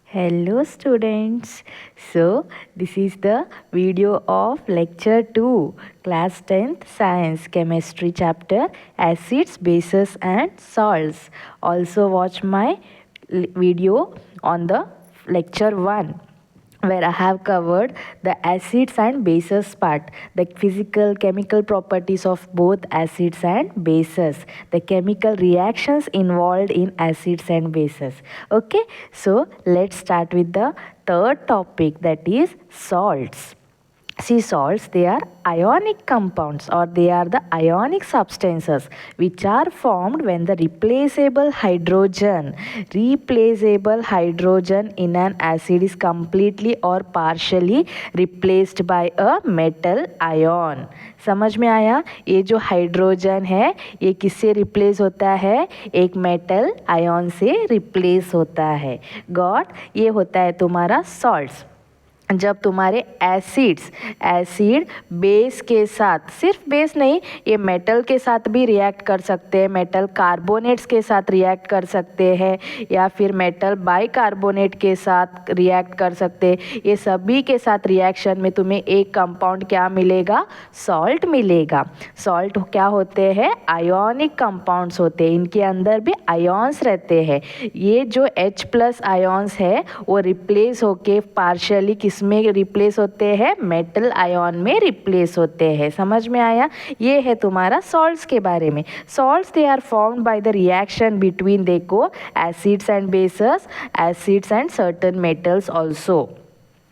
Hello students. So this is the video of lecture 2 class 10th science chemistry chapter acids, bases and salts. Also watch my video on the lecture 1 where I have covered the acids and bases part, the physical chemical properties of both acids and bases, the chemical reactions involved in acids and bases. Okay, so let's start with the third topic, that is salts. Sea salts, they are ionic compounds or they are the ionic substances which are formed when the replaceable hydrogen in an acid is completely or partially replaced by a metal ion. समझ में आया? ये जो hydrogen है ये किससे replace होता है? एक मेटल आयन से रिप्लेस होता है. गॉट? ये होता है तुम्हारा सॉल्ट्स. जब तुम्हारे एसिड बेस के साथ, सिर्फ बेस नहीं, ये मेटल के साथ भी रिएक्ट कर सकते हैं, मेटल कार्बोनेट्स के साथ रिएक्ट कर सकते हैं या फिर मेटल बाइकार्बोनेट के साथ रिएक्ट कर सकते हैं. ये सभी के साथ रिएक्शन में तुम्हें एक कंपाउंड क्या मिलेगा? सॉल्ट मिलेगा. सॉल्ट क्या होते हैं? आयोनिक कंपाउंड्स होते हैं. इनके अंदर भी आयॉन्स रहते हैं. ये जो H+ आयॉन्स है वो रिप्लेस होके पार्शियली में रिप्लेस होते हैं, मेटल आयन में रिप्लेस होते हैं. समझ में आया? ये है तुम्हारा सॉल्ट्स के बारे में. Salts they are formed by the reaction between देखो acids and bases, acids and certain metals also.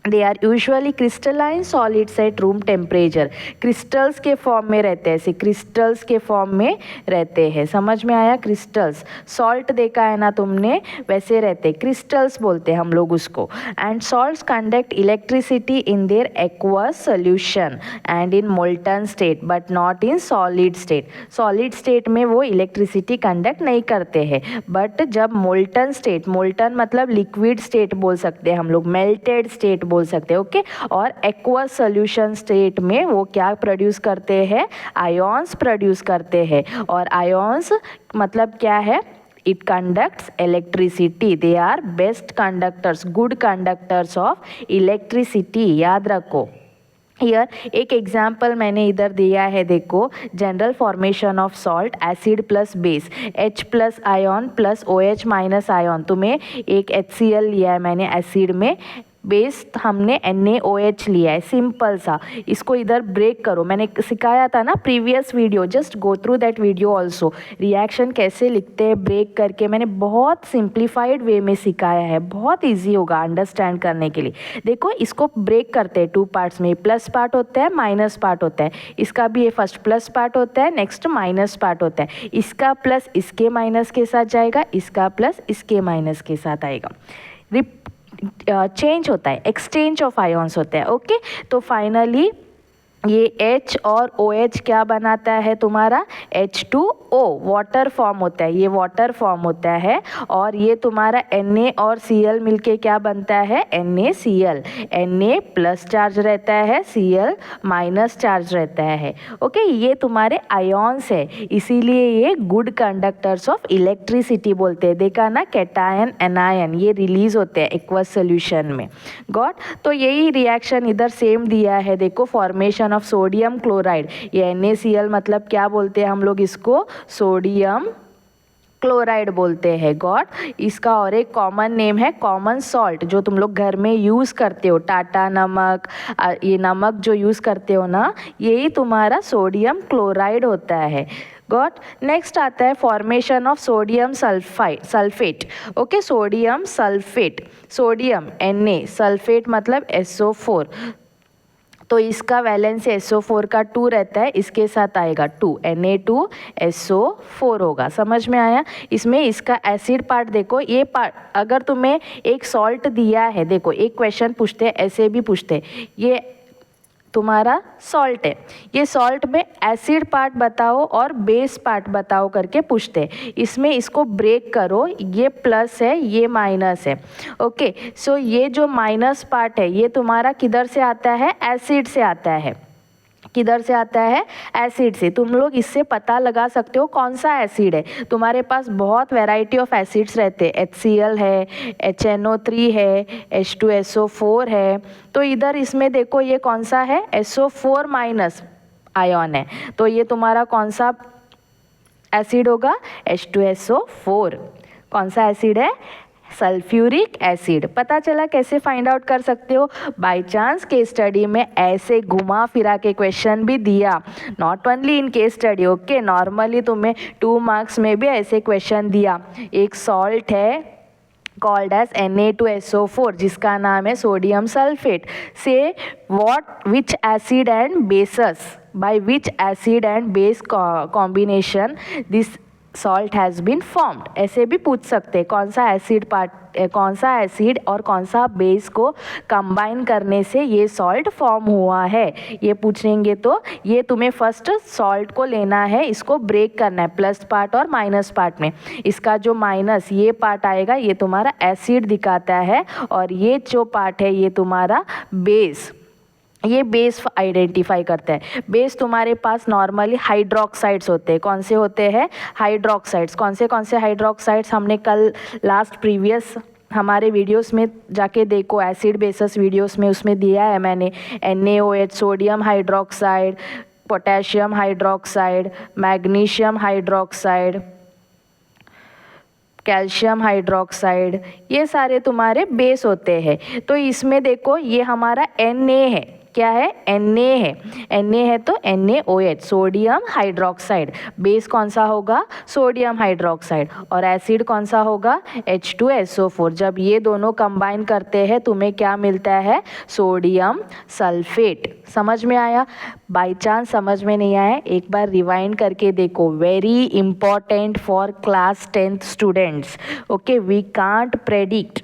They are usually crystalline solids at room temperature. Crystals के फॉर्म में रहते हैं, ऐसे क्रिस्टल्स के फॉर्म में रहते हैं. समझ में आया? क्रिस्टल्स. सॉल्ट देखा है ना तुमने, वैसे रहते हैं, क्रिस्टल्स बोलते हैं हम लोग उसको. And salts conduct electricity in their aqueous solution and in molten state but not in solid state. Solid state में वो इलेक्ट्रिसिटी कंडक्ट नहीं करते हैं, बट जब मोल्टन स्टेट, मोल्टन मतलब लिक्विड स्टेट बोल सकते हैं हम लोग, मेल्टेड स्टेट बोल सकते हैं. ओके. और एक्वस सॉल्यूशन स्टेट में वो क्या प्रोड्यूस करते हैं? आयॉन्स प्रोड्यूस करते हैं. और आयॉन्स मतलब क्या है? It conducts electricity. They are best conductors, good conductors of electricity. याद रखो. हियर एक एग्जाम्पल मैंने इधर दिया है, देखो. General formation of salt, acid plus base, H+ ion plus OH- ion. तुम्हें एक HCl लिया है मैंने एसिड में, बेस हमने NaOH लिया है, सिंपल सा. इसको इधर ब्रेक करो. मैंने सिखाया था ना previous video, just go through that video also. Reaction कैसे लिखते हैं ब्रेक करके, मैंने बहुत सिंप्लीफाइड वे में सिखाया है. बहुत ईजी होगा अंडरस्टैंड करने के लिए. देखो इसको ब्रेक करते हैं 2 पार्ट्स में. प्लस पार्ट होता है, माइनस पार्ट होता है. इसका भी ये फर्स्ट प्लस पार्ट होता है, नेक्स्ट माइनस पार्ट होता है. इसका प्लस इसके माइनस के साथ जाएगा, इसका प्लस इसके माइनस के साथ आएगा. चेंज होता है, एक्सचेंज ऑफ आयॉन्स होता है. ओके. तो फाइनली ये H और OH क्या बनाता है तुम्हारा? H2O. वाटर फॉर्म होता है, ये वाटर फॉर्म होता है. और ये तुम्हारा Na और Cl मिलके क्या बनता है? NaCl. Na+ चार्ज रहता है, Cl- चार्ज रहता है. ओके. ये तुम्हारे आयॉन्स है, इसीलिए ये गुड कंडक्टर्स ऑफ इलेक्ट्रिसिटी बोलते हैं. देखा ना, कैटायन एनायन ये रिलीज होते हैं एक्वस सोल्यूशन में. गॉट? तो यही रिएक्शन इधर सेम दिया है. देखो फॉर्मेशन ऑफ सोडियम क्लोराइड. ये NaCl मतलब क्या बोलते हैं हम लोग इसको? सोडियम क्लोराइड बोलते हैं. गॉड? इसका और एक कॉमन नेम है कॉमन सॉल्ट, जो तुम लोग घर में यूज़ करते हो, टाटा नमक, ये नमक जो यूज़ करते हो ना, यही तुम्हारा सोडियम क्लोराइड होता है. गॉट? नेक्स्ट आता है formation of sodium sulphate. Okay. Sodium sulphate, sodium Na, sulphate मतलब SO4. तो इसका वैलेंस SO4 का 2 रहता है, इसके साथ आएगा 2, Na2SO4 होगा. समझ में आया? इसमें इसका एसिड पार्ट देखो, ये पार्ट अगर तुम्हें एक सॉल्ट दिया है, देखो एक क्वेश्चन पूछते हैं, ऐसे भी पूछते हैं, ये तुम्हारा सॉल्ट है, ये सॉल्ट में एसिड पार्ट बताओ और बेस पार्ट बताओ करके पूछते हैं. इसमें इसको ब्रेक करो, ये प्लस है, ये माइनस है. ओके. सो ये जो माइनस पार्ट है ये तुम्हारा किधर से आता है? एसिड से आता है. किधर से आता है, एसिड से। तुम लोग इससे पता लगा सकते हो कौन सा एसिड है। तुम्हारे पास बहुत वैरायटी ऑफ एसिड्स रहते हैं, HCl है, HNO3 है, H2SO4 है। तो इधर इसमें देखो ये कौन सा है, SO4 माइनस आयन है, तो ये तुम्हारा कौन सा एसिड होगा, H2SO4। कौन सा एसिड है, सल्फ्यूरिक एसिड। पता चला कैसे फाइंड आउट कर सकते हो, बाय चांस केस स्टडी में ऐसे घुमा फिरा के क्वेश्चन भी दिया, not only in case study, okay, normally तुम्हें 2 मार्क्स में भी ऐसे क्वेश्चन दिया। एक सॉल्ट है कॉल्ड एज Na2SO4 जिसका नाम है sodium sulphate. Say what which acid and bases, by which acid and base combination this salt has been formed. ऐसे भी पूछ सकते हैं कौन सा एसिड और कौन सा बेस को कंबाइन करने से ये सॉल्ट फॉर्म हुआ है, ये पूछेंगे। तो ये तुम्हें फर्स्ट सॉल्ट को लेना है, इसको ब्रेक करना है प्लस पार्ट और माइनस पार्ट में। इसका जो माइनस ये पार्ट आएगा ये तुम्हारा एसिड दिखाता है, और ये जो पार्ट है ये तुम्हारा बेस, ये बेस आइडेंटिफाई करता है। बेस तुम्हारे पास नॉर्मली हाइड्रोक्साइड्स होते हैं। कौन से होते हैं, हाइड्रोक्साइड्स। कौन से हाइड्रोक्साइड्स हमने कल लास्ट प्रीवियस हमारे वीडियोस में जाके देखो, एसिड बेसिस वीडियोस में उसमें दिया है मैंने, NaOH sodium hydroxide, potassium hydroxide, magnesium hydroxide, calcium hydroxide, ये सारे तुम्हारे बेस होते हैं। तो इसमें देखो ये हमारा Na है, क्या है, Na है, Na है तो NaOH सोडियम हाइड्रोक्साइड। बेस कौन सा होगा, सोडियम हाइड्रोक्साइड, और एसिड कौन सा होगा, H2SO4। जब ये दोनों कंबाइन करते हैं तुम्हें क्या मिलता है, सोडियम सल्फेट। समझ में आया, बाय चांस समझ में नहीं आया एक बार रिवाइंड करके देखो, very important for class 10th students, okay. We can't predict,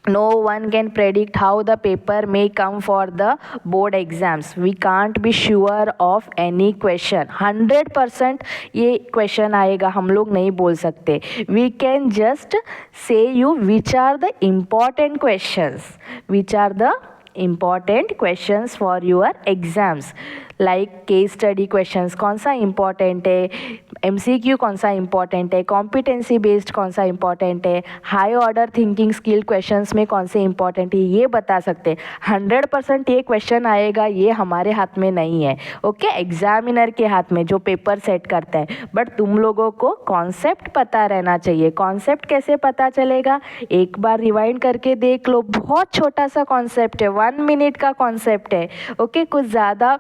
no one can predict how the paper may come for the board exams. We can't be sure of any question. 100% ये question आएगा हम लोग नहीं बोल सकते. We can just say you which are the important questions, which are the important questions for your exams. Like case study questions कौन सा important है, MCQ कौन सा इम्पॉर्टेंट है, कॉम्पिटेंसी बेस्ड कौन सा इम्पॉर्टेंट है, high order thinking skill questions में कौन से इम्पॉर्टेंट है, ये बता सकते हैं। 100% ये क्वेश्चन आएगा, ये हमारे हाथ में नहीं है, ओके, एग्जामिनर के हाथ में जो पेपर सेट करता है। बट तुम लोगों को कॉन्सेप्ट पता रहना चाहिए। कॉन्सेप्ट कैसे पता चलेगा, एक बार रिवाइंड करके देख लो, बहुत छोटा सा कॉन्सेप्ट है, 1 मिनट का कॉन्सेप्ट है, ओके, कुछ ज़्यादा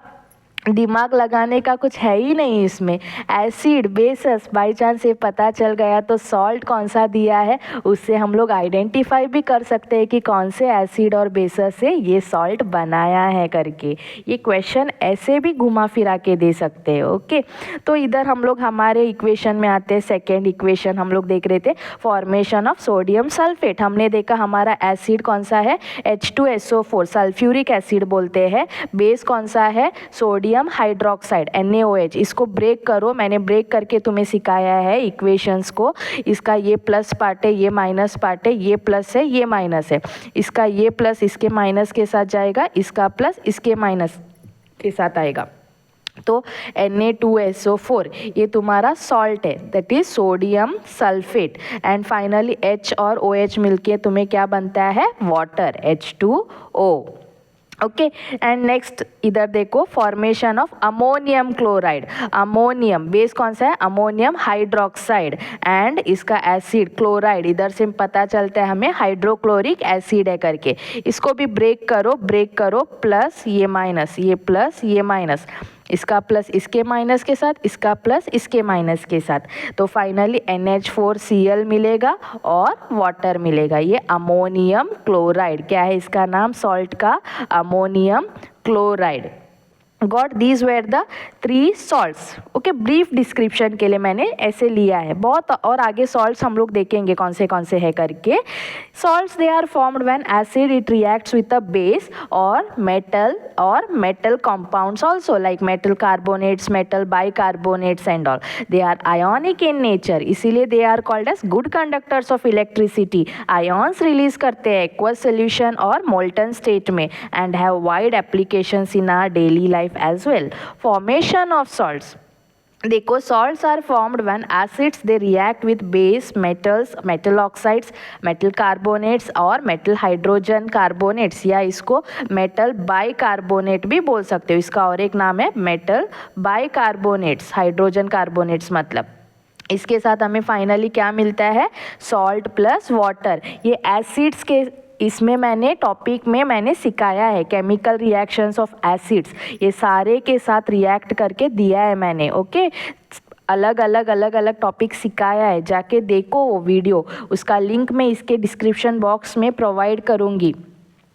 दिमाग लगाने का कुछ है ही नहीं इसमें। एसिड बेसिस बाय चांस ये पता चल गया तो सॉल्ट कौन सा दिया है उससे हम लोग आइडेंटिफाई भी कर सकते हैं कि कौन से एसिड और बेसिस से ये सॉल्ट बनाया है करके। ये क्वेश्चन ऐसे भी घुमा फिरा के दे सकते हैं, ओके। तो इधर हम लोग हमारे इक्वेशन में आते हैं। सेकेंड इक्वेशन हम लोग देख रहे थे, फॉर्मेशन ऑफ सोडियम सल्फेट। हमने देखा हमारा एसिड कौन सा है, H2SO4 सल्फ्यूरिक एसिड बोलते हैं। बेस कौन सा है, सोडियम हाइड्रोक्साइड NaOH। इसको ब्रेक करो, मैंने ब्रेक करके तुम्हें सिखाया है इक्वेशंस को। इसका ये प्लस पार्ट है, ये माइनस पार्ट है, ये प्लस है, ये माइनस है। इसका ये प्लस इसके माइनस के साथ जाएगा, इसका प्लस इसके माइनस के साथ आएगा। तो Na2SO4 ये तुम्हारा सॉल्ट है, that is sodium sulphate. And finally H और OH मिलके तुम्हें क्या बनता है, water, H2O, okay. And next इधर देखो, formation of ammonium chloride. Ammonium base कौन सा है, अमोनियम हाइड्रोक्साइड, एंड इसका एसिड क्लोराइड, इधर से पता चलता है हमें हाइड्रोक्लोरिक एसिड है करके। इसको भी ब्रेक करो, प्लस ये माइनस, ये प्लस ये माइनस, इसका प्लस इसके माइनस के साथ, इसका प्लस इसके माइनस के साथ, तो फाइनली NH4Cl मिलेगा और वाटर मिलेगा। ये अमोनियम क्लोराइड, क्या है इसका नाम सॉल्ट का, ammonium chloride. Got these were the 3 salts, okay. Brief description के लिए मैंने ऐसे लिया है, बहुत और आगे सॉल्ट्स हम लोग देखेंगे कौन से है करके। Salts they are formed when acid it reacts with a base और metal compounds also, like metal carbonates, metal bicarbonates and all. They are ionic in nature, इसीलिए they are called as good conductors of electricity. Ions release करते हैं aqueous solution और molten state में, and have wide applications in our daily life life as well. Formation of salts. देखो salts are formed when acids they react with base metals, metal oxides, metal carbonates और metal hydrogen carbonates, या इसको metal bicarbonate भी बोल सकते हो. इसका और एक नाम है metal bicarbonates, hydrogen carbonates मतलब. इसके साथ हमें फाइनली क्या मिलता है? Salt plus water. ये एसिड्स के इसमें मैंने टॉपिक में मैंने सिखाया है केमिकल रिएक्शंस ऑफ एसिड्स. ये सारे के साथ रिएक्ट करके दिया है मैंने. ओके अलग अलग टॉपिक सिखाया है, जाके देखो वो वीडियो. उसका लिंक मैं इसके डिस्क्रिप्शन बॉक्स में प्रोवाइड करूँगी.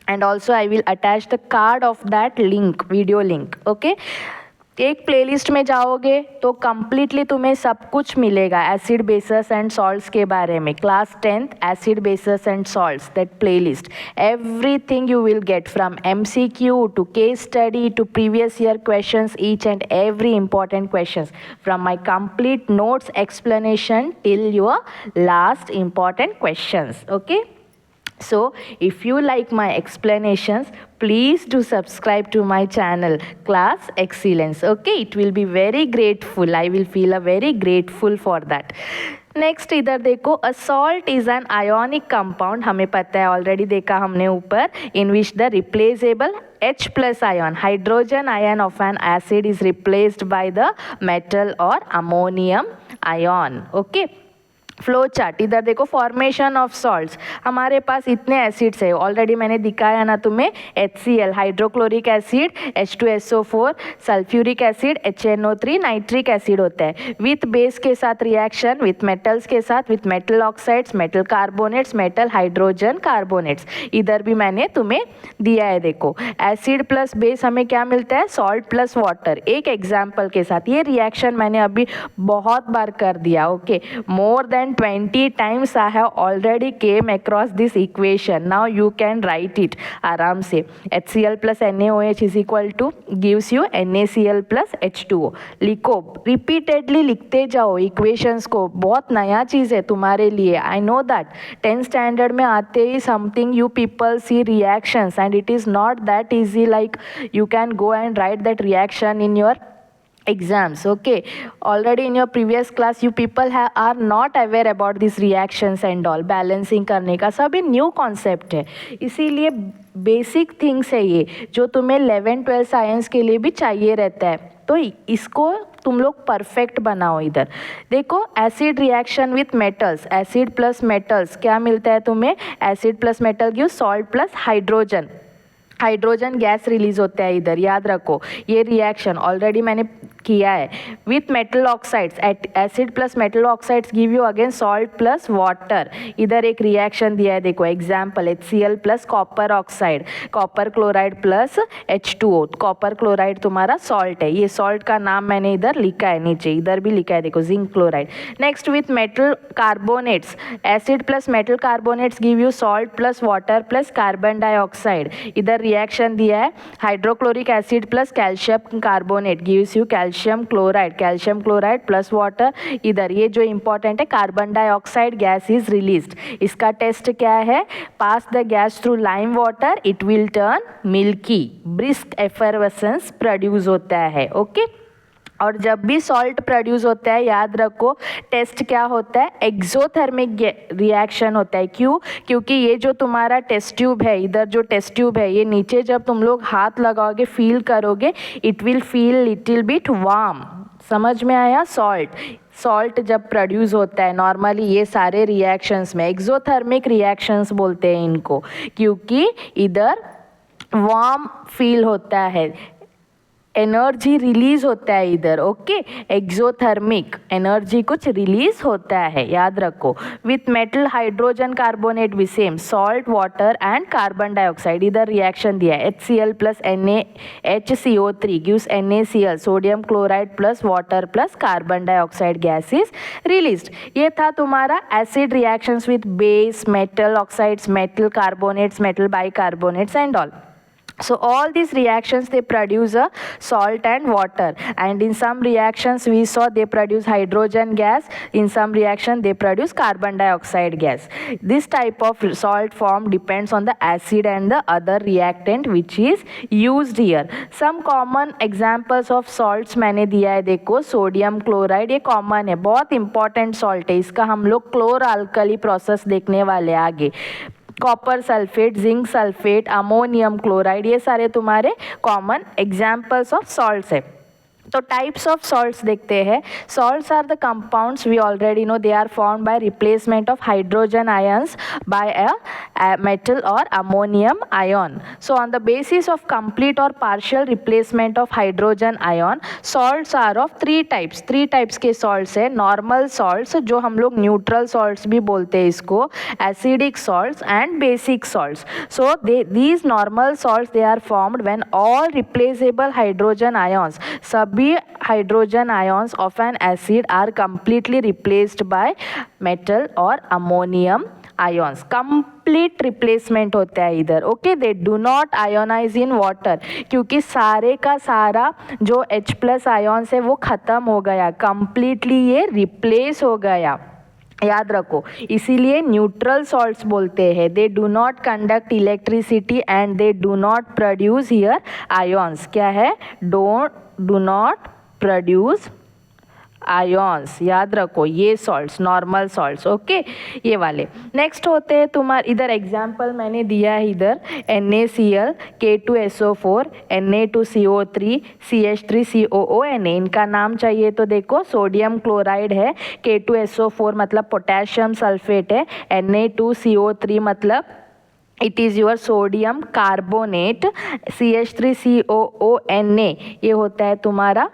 And also I will attach the card of that link, video link. Okay एक प्लेलिस्ट में जाओगे तो कम्प्लीटली तुम्हें सब कुछ मिलेगा एसिड बेसेस एंड सॉल्ट्स के बारे में. Class 10th acid bases and salts, that playlist, everything you will get from MCQ to case study to previous year questions, each and every important questions from my complete notes explanation till your last important questions. Okay, so if you like my explanations, please do subscribe to my channel Class Excellence. Okay, it will be very grateful. I will feel a very grateful for that. Next इधर देखो, a salt is an ionic compound. हमें पता है, already देखा हमने ऊपर, in which the replaceable H plus ion, hydrogen ion of an acid is replaced by the metal or ammonium ion. Okay, flow chart इधर देखो. फॉर्मेशन ऑफ सॉल्ट्स, हमारे पास इतने एसिड्स है, ऑलरेडी मैंने दिखाया ना तुम्हें. HCl hydrochloric acid, H2SO4, sulphuric acid, HNO3 nitric acid होता है. विथ बेस के साथ रिएक्शन, विथ मेटल्स के साथ, with metal oxides, metal carbonates, metal hydrogen carbonates. इधर भी मैंने तुम्हें दिया है. देखो एसिड प्लस बेस हमें क्या मिलता है? Salt plus water. एक एग्जाम्पल के साथ, ये रिएक्शन मैंने अभी बहुत बार कर दिया. Okay, more than 20 times I have already came across this equation. Now you can write it आराम से. HCl plus NaOH is equal to gives you NaCl plus H2O. लिखो, रिपीटेडली लिखते जाओ इक्वेशंस को. बहुत नया चीज़ है तुम्हारे लिए. I know that 10th standard में आते ही something you people see reactions and it is not that easy like you can go and write that reaction in your exams. Okay, already in your previous class you people are not aware about these reactions and all. Balancing करने का सभी new concept है, इसीलिए basic things है ये जो तुम्हें 11th-12th science के लिए भी चाहिए रहता है. तो इसको तुम लोग परफेक्ट बनाओ. इधर देखो, acid reaction with metals, acid plus metals क्या मिलता है तुम्हें? Acid plus metal give salt plus hydrogen. Hydrogen gas release होता है इधर, याद रखो. ये रिएक्शन ऑलरेडी मैंने किया है. With metal oxides, acid plus metal oxides give you again salt plus water. इधर एक रिएक्शन दिया है, देखो example, HCl plus copper oxide, copper chloride plus H2O. Copper chloride तुम्हारा सॉल्ट है. ये सॉल्ट का नाम मैंने इधर लिखा है नीचे, इधर भी लिखा है देखो, zinc chloride. Next with metal carbonates, acid plus metal carbonates give you salt plus water plus carbon dioxide. इधर रिएक्शन दिया है, hydrochloric acid plus calcium carbonate gives you calcium chloride plus water. इधर ये जो इंपॉर्टेंट है, carbon dioxide gas is released. इसका test क्या है? Pass the gas through lime water, it will turn milky, brisk effervescence produce होता है. Okay, और जब भी सॉल्ट प्रोड्यूस होता है, याद रखो टेस्ट क्या होता है? एक्सोथर्मिक रिएक्शन होता है. क्यों? क्योंकि ये जो तुम्हारा टेस्ट ट्यूब है, इधर जो टेस्ट ट्यूब है, ये नीचे जब तुम लोग हाथ लगाओगे, फील करोगे, it will feel little bit warm. समझ में आया? सॉल्ट जब प्रोड्यूस होता है नॉर्मली ये सारे रिएक्शंस में, एक्सोथर्मिक रिएक्शंस बोलते हैं इनको, क्योंकि इधर वार्म फील होता है, एनर्जी रिलीज होता है इधर. ओके, एक्सोथर्मिक एनर्जी कुछ रिलीज होता है, याद रखो. विथ मेटल हाइड्रोजन कार्बोनेट भी same, salt water and carbon dioxide. इधर रिएक्शन दिया है, HCl plus NaHCO3 gives NaCl, sodium chloride plus water plus carbon dioxide gas is released. ये था तुम्हारा acid reactions with base, metal oxides, metal carbonates, metal bicarbonates and all. So all these reactions, they produce a salt and water, and in some reactions we saw they produce hydrogen gas, in some reaction they produce carbon dioxide gas. This type of salt form depends on the acid and the other reactant which is used here. Some common examples of salts मैंने दिया है, देखो sodium chloride, ये common है, बहुत important salt है, इसका हम लोग क्लोर अल्कली प्रोसेस देखने वाले आगे. Copper sulphate, zinc sulphate, ammonium chloride, ये सारे तुम्हारे कॉमन एग्जाम्पल्स ऑफ सॉल्ट्स है. तो टाइप्स ऑफ सॉल्ट्स देखते हैं. Salts are the compounds we already know, they are formed by replacement of hydrogen ions by a metal और ammonium ion. So on the basis of complete और partial replacement of hydrogen ion, salts are of three types के salts है. Normal salts, जो हम लोग neutral salts भी बोलते हैं इसको, acidic salts and basic salts. So these normal salts they are formed when all replaceable hydrogen ions, सभी hydrogen ions of an acid are completely replaced by metal or ammonium ions. complete replacement होता है इधर. Okay, they do not ionize in water, क्योंकि सारे का सारा जो H+ ions है वो ख़त्म हो गया, completely ये replace हो गया, याद रखो. इसीलिए न्यूट्रल सॉल्ट्स बोलते हैं. दे do not conduct electricity and they do not produce here ions. क्या है? डू नॉट प्रोड्यूस आयॉन्स, याद रखो. ये सॉल्ट्स नॉर्मल सॉल्ट्स. ओके, ये वाले. नेक्स्ट होते हैं तुम्हारे, इधर एग्जाम्पल मैंने दिया है इधर, NaCl, K2SO4, Na2CO3, CH3COO, Na. इनका नाम चाहिए तो देखो, सोडियम क्लोराइड है, K2SO4 मतलब पोटेशियम सल्फेट है, Na2CO3 मतलब it is your sodium carbonate, CH3COO, ये होता है तुम्हारा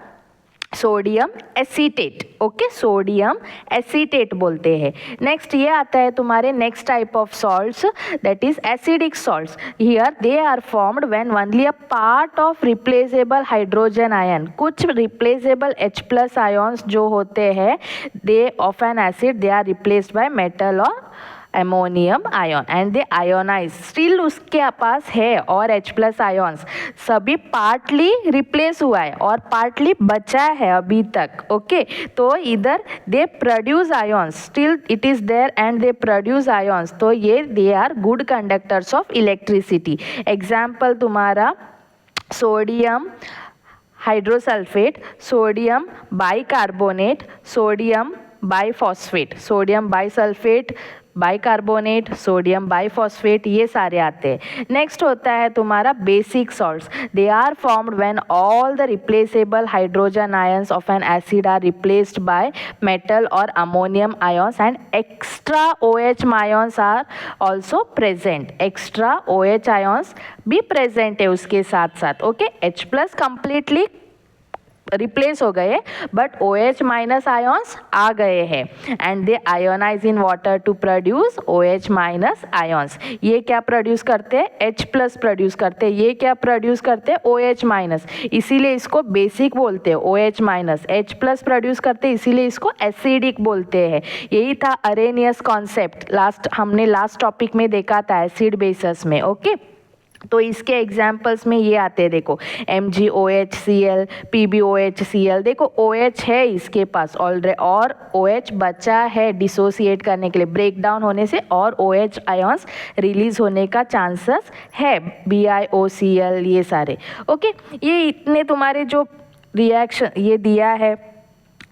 sodium acetate. Okay, sodium acetate बोलते हैं. नेक्स्ट ये आता है तुम्हारे next type of salts, that is acidic salts. Here they are formed when only a part of replaceable hydrogen ion, कुछ रिप्लेसेबल H+ आयन्स जो होते हैं, they of an acid they are replaced by metal और ammonium ion and they ionise. Still उसके पास है और H+ ions, सभी partly replace हुआ है और पार्टली बचा है अभी तक. ओके, तो इधर they produce ions, still it is there and they produce ions. तो ये they are good conductors of electricity. Example तुम्हारा sodium hydrosulphate, sodium bicarbonate, sodium biphosphate, sodium bisulphate, bicarbonate, sodium biphosphate, ये सारे आते हैं. नेक्स्ट होता है तुम्हारा basic salts. They are formed when all the replaceable hydrogen ions of an acid are replaced by metal और ammonium ions and extra OH ions are also present. Extra OH ions भी present है उसके साथ साथ. Okay, H+ completely replace हो गए but OH- ions आ गए हैं and they ionise in water to produce OH- ions. ये क्या प्रोड्यूस करते हैं? H+ प्रोड्यूस करते हैं. ये क्या प्रोड्यूस करते हैं? OH-, इसीलिए इसको बेसिक बोलते हैं. OH-, H+ प्रोड्यूस करते हैं, इसीलिए इसको एसिडिक बोलते हैं. यही था अरेनियस कॉन्सेप्ट, हमने लास्ट टॉपिक में देखा था एसिड बेसिस में. ओके, तो इसके एग्जाम्पल्स में ये आते हैं, देखो MgOHCl, PbOHCl. देखो OH है इसके पास ऑलरेडी और OH बचा है डिसोसिएट करने के लिए, ब्रेक डाउन होने से और OH आयन्स रिलीज होने का चांसेस है. BiOCl, ये सारे. ओके, ये इतने तुम्हारे जो रिएक्शन ये दिया है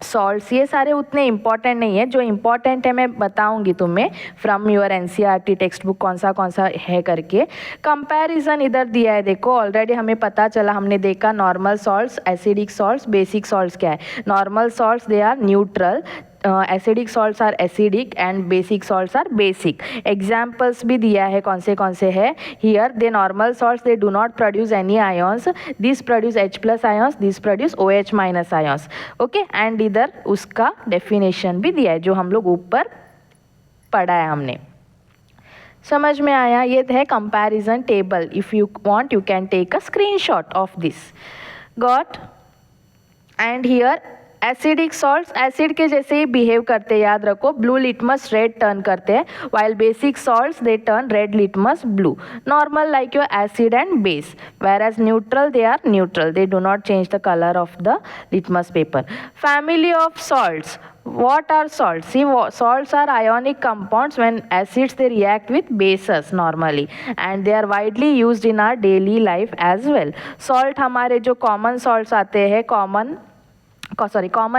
सॉल्ट्स, ये सारे उतने इंपॉर्टेंट नहीं है. जो इंपॉर्टेंट है मैं बताऊंगी तुम्हें from your NCERT text book कौन सा है करके. कंपैरिजन इधर दिया है, देखो ऑलरेडी हमें पता चला, हमने देखा normal salts, acidic salts, basic salts क्या है. Normal salts they are neutral, acidic salts are acidic and basic salts are basic. Examples भी दिया है कौन से है. Here they normal salts they do not produce any ions, this produce H+ ions, this produce OH- ions. Okay, and इधर उसका definition भी दिया है जो हम लोग ऊपर पढ़ा है हमने. समझ में आया? ये है comparison table. If you want you can take a screenshot of this. Got? And here acidic salts acid के जैसे ही बिहेव करते हैं, याद रखो। ब्लू लिटमस रेड टर्न करते हैं, while basic salts they turn red litmus blue. Normal like your acid and base, whereas neutral they are neutral, they do not change the color of the litmus paper. Family of salts. What are salts? See, salts are ionic compounds. When acids they react with bases normally, and they are widely used in our daily life as well. Salt हमारे जो common salts आते हैं, common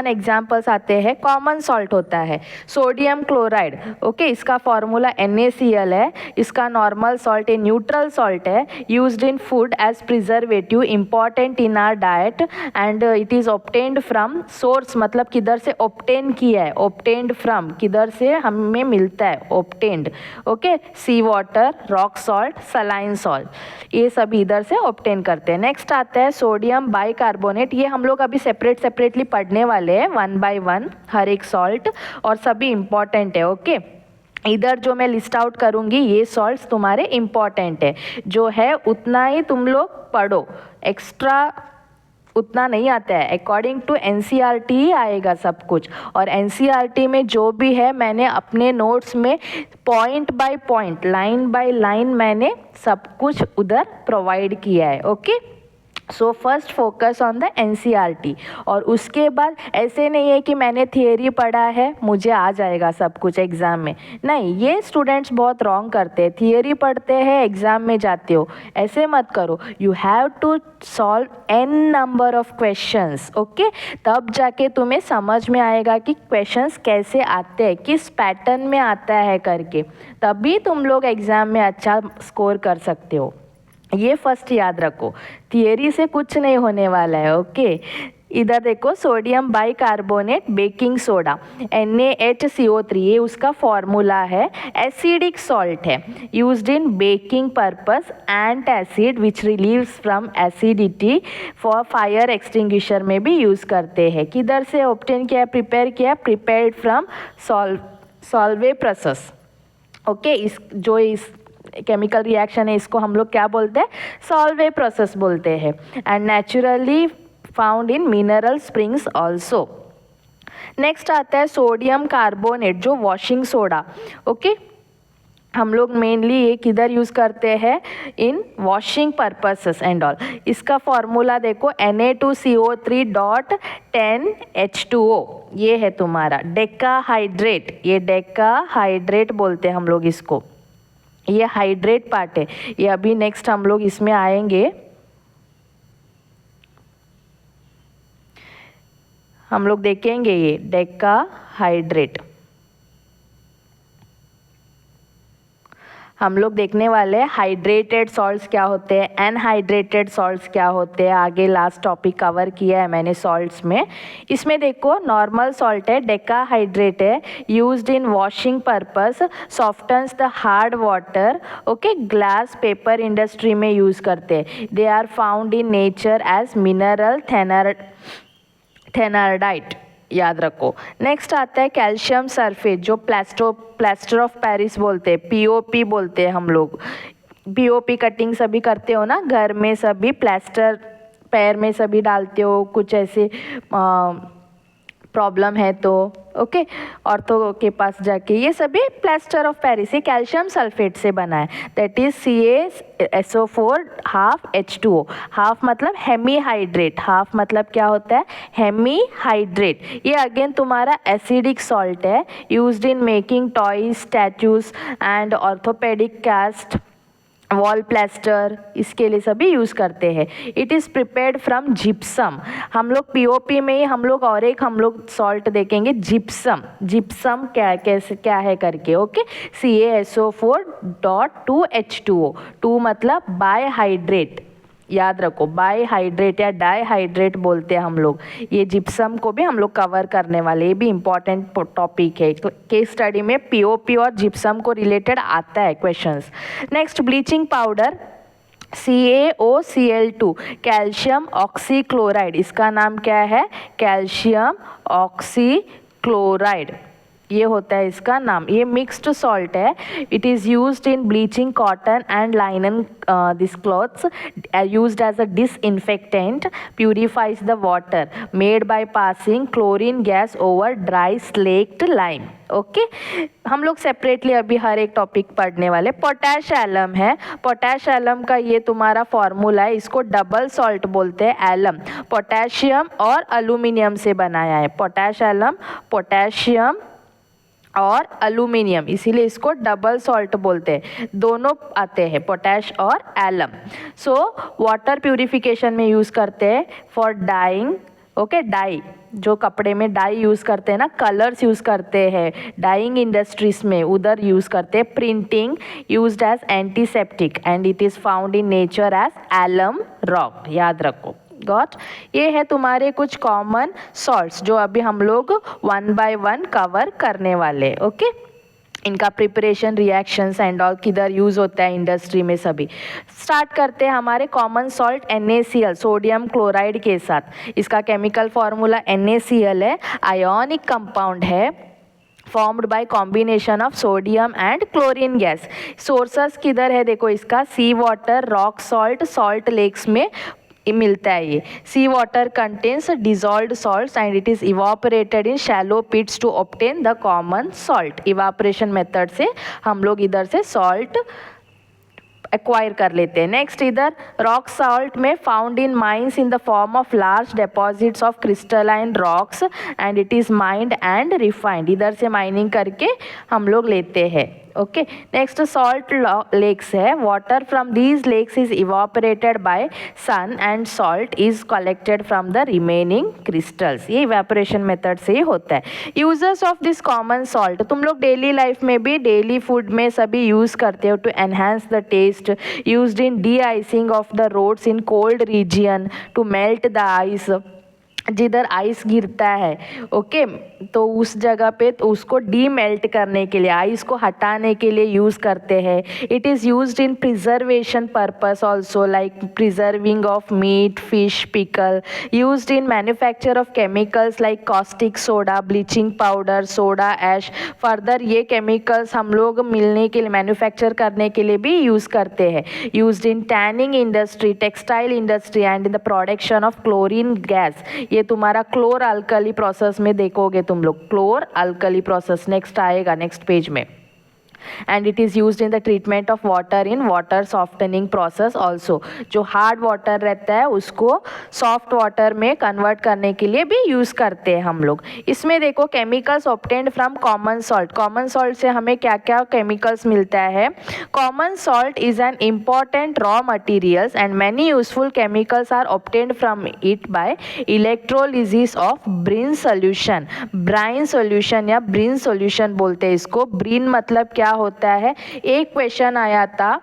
examples आते हैं, common salt होता है sodium chloride, okay, इसका formula NaCl है, इसका नॉर्मल सॉल्ट है, न्यूट्रल सॉल्ट है, used in food as preservative, important in our diet, and it is obtained from source, मतलब किधर से ऑब्टेन किया है, ऑब्टेन्ड फ्रॉम किधर से हमें मिलता है, obtained, okay, sea water, rock salt, saline salt, ये सभी इधर से ऑब्टेन करते हैं। नेक्स्ट आता है सोडियम बाइकार्बोनेट, ये हम लोग अभी सेपरेटली पढ़ने वाले हैं 1 by 1 हर एक सॉल्ट, और सभी इंपॉर्टेंट है, ओके। इधर जो मैं लिस्ट आउट करूंगी ये सॉल्ट्स तुम्हारे इंपॉर्टेंट है, जो है उतना ही तुम लोग पढ़ो, एक्स्ट्रा उतना नहीं आता है, अकॉर्डिंग टू NCERT ही आएगा सब कुछ, और NCERT में जो भी है मैंने अपने नोट्स में point by point, line by line मैंने सब कुछ उधर प्रोवाइड किया है, okay. So first focus on the NCERT, और उसके बाद ऐसे नहीं है कि मैंने थियरी पढ़ा है मुझे आ जाएगा सब कुछ एग्ज़ाम में, नहीं, ये स्टूडेंट्स बहुत रॉन्ग करते हैं, थियरी पढ़ते हैं एग्ज़ाम में जाते हो, ऐसे मत करो, you have to solve n number of questions, okay, तब जाके तुम्हें समझ में आएगा कि क्वेश्चंस कैसे आते हैं, किस पैटर्न में आता है करके, तभी तुम लोग एग्ज़ाम में अच्छा स्कोर कर सकते हो। ये फर्स्ट याद रखो, थियरी से कुछ नहीं होने वाला है, ओके। इधर देखो sodium bicarbonate baking soda NaHCO3, ये उसका फॉर्मूला है, एसिडिक सॉल्ट है, used in baking purpose, ant acid which relieves from acidity, for fire extinguisher में भी यूज़ करते हैं। किधर से ऑब्टेन किया, प्रिपेयर किया, prepared from Solvay process, okay. इस केमिकल रिएक्शन है, इसको हम लोग क्या बोलते हैं, सॉल्वे प्रोसेस बोलते हैं, and naturally found in mineral springs also. Next आता है सोडियम कार्बोनेट, जो वॉशिंग सोडा, ओके, हम लोग मेनली ये किधर यूज़ करते हैं, इन वॉशिंग पर्पसेस एंड ऑल। इसका फॉर्मूला देखो Na2CO3.10H2O, ये है तुम्हारा डेकाहाइड्रेट, ये डेकाहाइड्रेट बोलते हैं हम लोग इसको, ये हाइड्रेट पार्ट है, ये अभी नेक्स्ट हम लोग इसमें आएंगे, हम लोग देखेंगे ये डेकाहाइड्रेट, हम लोग देखने वाले हैं हाइड्रेटेड सॉल्ट्स क्या होते हैं, अनहाइड्रेटेड सॉल्ट्स क्या होते हैं, आगे लास्ट टॉपिक कवर किया है मैंने सॉल्ट्स में। इसमें देखो नॉर्मल सॉल्ट है, डेकाहाइड्रेट है, used in washing purpose, softens the hard water, okay, glass paper industry में यूज़ करते हैं, they are found in nature as mineral thenardite, याद रखो। नेक्स्ट आता है कैल्शियम सल्फेट, जो प्लास्टर ऑफ पेरिस बोलते हैं, POP बोलते हैं हम लोग, POP कटिंग सभी करते हो ना घर में, सभी प्लास्टर पैर में सभी डालते हो, कुछ ऐसे प्रॉब्लम है तो, ओके, ऑर्थो के पास जाके, ये सभी प्लास्टर ऑफ पेरिस, ये कैल्शियम सल्फेट से बना है, that is CaSO4 half H2O, half मतलब हेमीहाइड्रेट, हाफ मतलब क्या होता है, हेमीहाइड्रेट, ये अगेन तुम्हारा एसिडिक सॉल्ट है, used in making toys, statues and orthopaedic cast, wall plaster, इसके लिए सभी यूज़ करते हैं। It is prepared from gypsum, हम लोग POP में ही हम लोग और एक हम लोग सॉल्ट देखेंगे जिप्सम, जिप्सम क्या है करके, ओके, CaSO4.2H2O, 2 मतलब बायहाइड्रेट, याद रखो, बायहाइड्रेट या डाइहाइड्रेट बोलते हैं हम लोग, ये जिप्सम को भी हम लोग कवर करने वाले, ये भी इम्पॉर्टेंट टॉपिक है, केस स्टडी में POP और जिप्सम को रिलेटेड आता है questions. Next bleaching powder CaOCl2, calcium oxychloride, इसका नाम क्या है, कैल्शियम ऑक्सीक्लोराइड, ये होता है इसका नाम। ये मिक्स्ड सॉल्ट है। It is used in bleaching cotton and linen this clothes, used as a disinfectant, purifies the water made by passing chlorine gas over dry slaked lime. Okay, हम लोग separately अभी हर एक टॉपिक पढ़ने वाले। Potash alum है। Potash alum का ये तुम्हारा फॉर्मूला है। इसको डबल सॉल्ट बोलते हैं। एलम पोटेशियम और एल्यूमिनियम से बनाया है। पोटैश एलम पोटेशियम और एल्यूमिनियम, इसीलिए इसको डबल सॉल्ट बोलते हैं। दोनों आते हैं, पोटैश और एलम। सो वाटर प्यूरिफिकेशन में यूज़ करते हैं फॉर डाइंग। ओके, डाई जो कपड़े में डाई यूज़ करते हैं ना, कलर्स यूज़ करते हैं डाइंग इंडस्ट्रीज में, उधर यूज़ करते हैं। Printing used as antiseptic and it is found in nature as alum rock. याद रखो। गॉट। ये है तुम्हारे कुछ कॉमन सॉल्ट्स जो अभी हम लोग 1 बाय 1 कवर करने वाले। ओके, इनका प्रिपरेशन, रिएक्शंस एंड ऑल किधर यूज़ होता है इंडस्ट्री में, सभी। स्टार्ट करते हैं हमारे common salt NaCl, sodium chloride के साथ। इसका केमिकल फॉर्मूला NaCl है। आयोनिक कंपाउंड है, formed by combination of sodium and chlorine gas. Sources किधर है देखो इसका, sea water, rock salt, salt lakes में मिलता है ये। Sea water contains dissolved salts and it is evaporated in shallow pits to obtain the common salt. Evaporation method से हम लोग इधर से सॉल्ट एक्वायर कर लेते हैं। नेक्स्ट इधर रॉक सॉल्ट में found in mines in the form of large deposits of crystalline rocks and it is mined and refined. इधर से माइनिंग करके हम लोग लेते हैं। ओके, नेक्स्ट सॉल्ट लेक्स है। Water from these lakes is evaporated by sun and salt is collected from the remaining crystals. ये evaporation method से ही होता है। Users of this common salt, तुम लोग डेली लाइफ में भी, डेली फूड में सभी यूज़ करते हो to enhance the taste. Used in deicing of the roads in cold region to melt the ice. जिधर आइस गिरता है, ओके, तो उस जगह पे तो उसको डीमेल्ट करने के लिए, आइस को हटाने के लिए यूज़ करते हैं। It is used in preservation purpose also, like preserving of meat, fish, pickle. Used in manufacture of chemicals like caustic soda, bleaching powder, soda ash. Further ये केमिकल्स हम लोग मिलने के लिए, मैन्युफैक्चर करने के लिए भी यूज़ करते हैं। Used in tanning industry, textile industry and in the production of chlorine gas. ये तुम्हारा क्लोर अल्कली प्रोसेस में देखोगे तुम लोग, क्लोर अल्कली प्रोसेस नेक्स्ट आएगा नेक्स्ट पेज में। And it is used in the treatment of water in water softening process also. जो hard water रहता है उसको सॉफ्ट वाटर में कन्वर्ट करने के लिए भी यूज़ करते हैं हम लोग। इसमें देखो chemicals obtained from common salt. Common salt से हमें क्या क्या केमिकल्स मिलता है। Common salt is an important raw materials and many useful chemicals are obtained from it by electrolysis of brine solution. Brine solution या ब्रिन सोल्यूशन बोलते हैं इसको। ब्रिन मतलब क्या होता है, एक क्वेश्चन आया था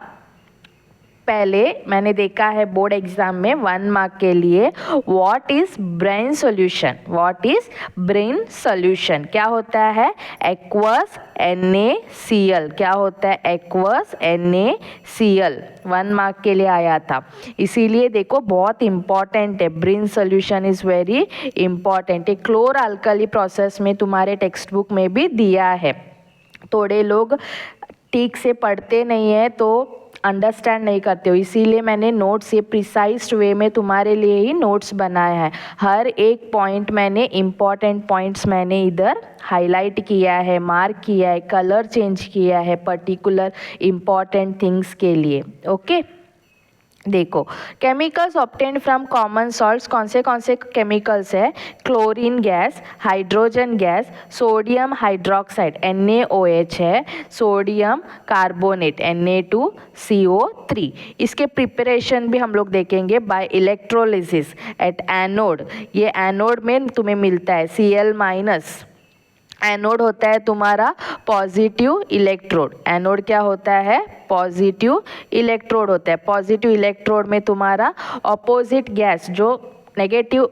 पहले, मैंने देखा है बोर्ड एग्जाम में 1 मार्क के लिए। What is brain solution, what is brain solution, क्या होता है, एक्वस NaCl। क्या होता है, एक्वस NaCl। 1 मार्क के लिए आया था, इसीलिए देखो बहुत इंपॉर्टेंट है। Brain solution is very important. एक क्लोर अल्कली प्रोसेस में तुम्हारे टेक्स्ट बुक में भी दिया है। थोड़े लोग ठीक से पढ़ते नहीं है तो अंडरस्टैंड नहीं करते हो, इसीलिए मैंने नोट्स ये प्रिसाइज वे में तुम्हारे लिए ही नोट्स बनाया है। हर एक पॉइंट मैंने, इम्पॉर्टेंट पॉइंट्स मैंने इधर हाईलाइट किया है, मार्क किया है, कलर चेंज किया है पर्टिकुलर इम्पॉर्टेंट थिंग्स के लिए। ओके, देखो chemicals obtained from common salts कौन से केमिकल्स है। Chlorine gas, hydrogen gas, sodium hydroxide NaOH है, सोडियम कार्बोनेट Na2CO3। इसके प्रिपरेशन भी हम लोग देखेंगे बाय इलेक्ट्रोलिसिस एट एनोड। ये एनोड में तुम्हें मिलता है Cl-। एनोड होता है तुम्हारा पॉजिटिव इलेक्ट्रोड। एनोड क्या होता है, पॉजिटिव इलेक्ट्रोड होता है। पॉजिटिव इलेक्ट्रोड में तुम्हारा ऑपोजिट गैस जो नेगेटिव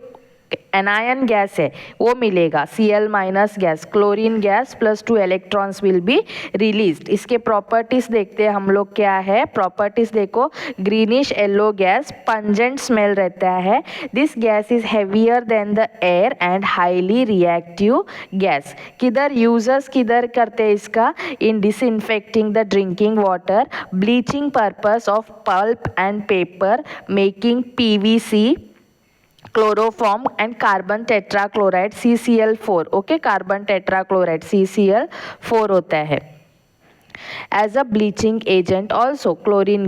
एनायन गैस है वो मिलेगा, Cl minus gas, chlorine gas plus 2 electrons will be released. इसके प्रॉपर्टीज देखते हैं हम लोग क्या है। प्रॉपर्टीज देखो, greenish yellow gas, pungent smell रहता है, this gas is heavier than the air and highly reactive gas. किधर यूजर्स किधर करते हैं इसका, in disinfecting the drinking water, bleaching purpose of pulp and paper, making PVC, chloroform and carbon tetrachloride CCl4। Okay, carbon tetrachloride CCl4 होता है। As a bleaching agent also chlorine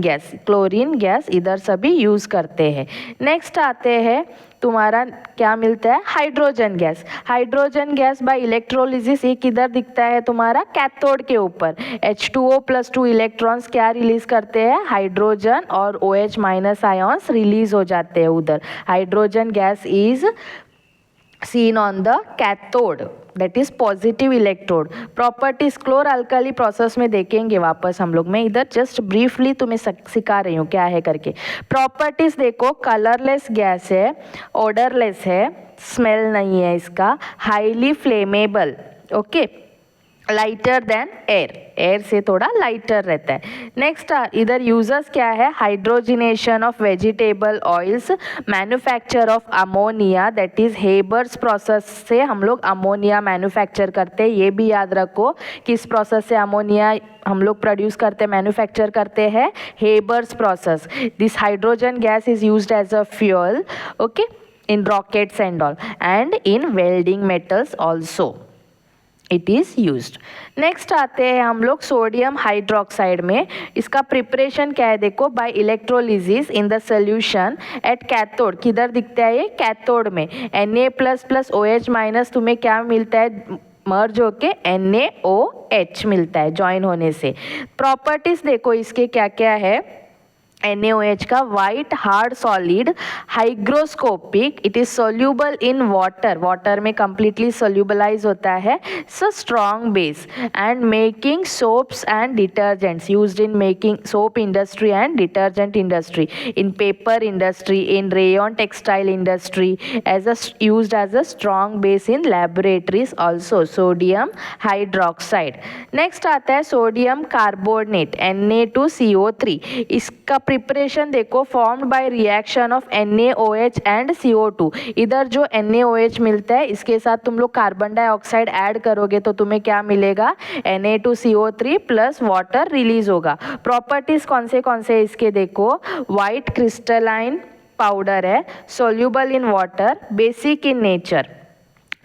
gas इधर सभी use करते हैं। नेक्स्ट आते हैं तुम्हारा क्या मिलता है, hydrogen gas. Hydrogen gas by electrolysis ये किधर दिखता है तुम्हारा, कैथोड के ऊपर। H2O प्लस 2 इलेक्ट्रॉन्स क्या रिलीज करते हैं, हाइड्रोजन, और OH माइनस आयॉन्स रिलीज हो जाते हैं उधर। Hydrogen gas is seen on the cathode, that is positive electrode. Properties chlor alkali process में देखेंगे वापस हम लोग। मैं इधर जस्ट ब्रीफली तुम्हें सिखा रही हूँ क्या है करके। प्रॉपर्टीज देखो, कलरलेस गैस है, ओडरलेस है, स्मेल नहीं है इसका, highly flammable, okay, lighter than air से थोड़ा लाइटर रहता है। नेक्स्ट इधर यूजर्स क्या है, hydrogenation of vegetable oils, manufacture of ammonia, that is Haber's process से हम लोग अमोनिया मैन्युफैक्चर करते हैं। ये भी याद रखो किस प्रोसेस से अमोनिया हम लोग प्रोड्यूस करते, मैन्युफैक्चर करते हैं, Haber's process. This hydrogen gas is used as a fuel, okay, in rockets and all, and in welding metals also it is used. Next आते हैं हम लोग सोडियम हाइड्रोक्साइड में। इसका प्रिपरेशन क्या है देखो, by electrolysis in the solution at cathode. किधर दिखता है ये, कैथोड में। Na++OH माइनस तुम्हें क्या मिलता है, मर्ज होके NaOH मिलता है जॉइन होने से। प्रॉपर्टीज देखो इसके क्या क्या है, NaOH का white hard solid, hygroscopic, it is soluble in water में कंप्लीटली सोल्यूबलाइज होता है, so strong base, and making soaps and detergents, used in making soap industry and detergent industry, in paper industry, in rayon textile industry, used as a strong base in laboratories also, sodium hydroxide. Next आता है sodium carbonate Na2CO3। इसका preparation देखो, formed by reaction of NaOH and CO2। इधर जो NaOH मिलता है इसके साथ तुम लोग कार्बन डाइऑक्साइड ऐड करोगे तो तुम्हें क्या मिलेगा, Na2CO3 प्लस वाटर रिलीज होगा। प्रॉपर्टीज कौन से इसके देखो, वाइट क्रिस्टलाइन पाउडर है, soluble in water, basic in nature,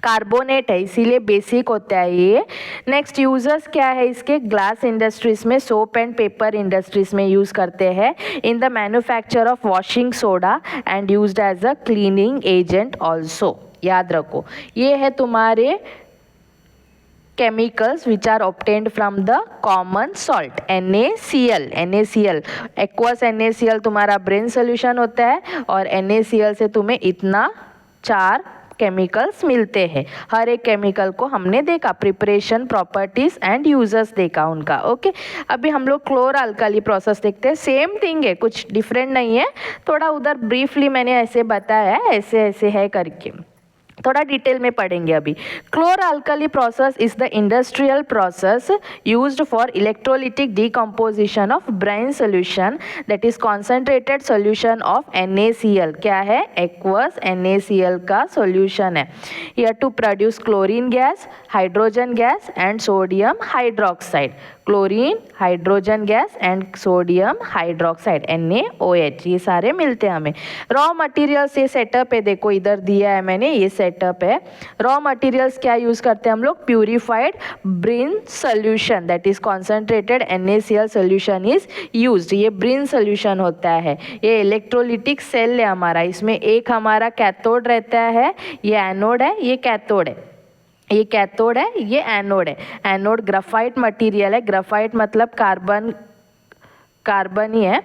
carbonate है इसीलिए बेसिक होता है ये। नेक्स्ट यूजर्स क्या है इसके, ग्लास इंडस्ट्रीज में, सोप एंड पेपर इंडस्ट्रीज में यूज करते हैं, in the manufacture of washing soda and used as a cleaning agent also. याद रखो ये है तुम्हारे chemicals which are obtained from the common salt NaCl। Aqueous NaCl तुम्हारा ब्रेन सोल्यूशन होता है और NaCl से तुम्हें इतना 4 केमिकल्स मिलते हैं। हर एक केमिकल को हमने देखा, प्रिपरेशन, प्रॉपर्टीज एंड यूजर्स देखा उनका। ओके, अभी हम लोग क्लोर अल्काली प्रोसेस देखते हैं। सेम थिंग है, कुछ डिफरेंट नहीं है, थोड़ा उधर ब्रीफली मैंने ऐसे बताया है, ऐसे ऐसे है करके, थोड़ा डिटेल में पढ़ेंगे अभी। Chlor alkali process is the industrial process used for electrolytic decomposition of brine solution, that is concentrated solution of NaCl। क्या है, एक्वस NaCl का सोल्यूशन है। Here to produce chlorine gas, hydrogen gas and sodium hydroxide. Chlorine, hydrogen gas and sodium hydroxide NaOH, ये सारे मिलते हैं हमें। Raw materials ये सेटअप है, देखो इधर दिया है मैंने, ये सेटअप है। रॉ मटेरियल्स क्या यूज करते हैं हम लोग, purified Brin solution, that is concentrated NaCl solution is used. ये ब्रिन सोल्यूशन होता है, ये इलेक्ट्रोलिटिक सेल है हमारा, इसमें एक हमारा कैथोड रहता है, ये एनोड है, ये कैथोड है, ये कैथोड है, ये एनोड है। एनोड ग्राफाइट मटेरियल है, ग्राफाइट मतलब कार्बन ही है,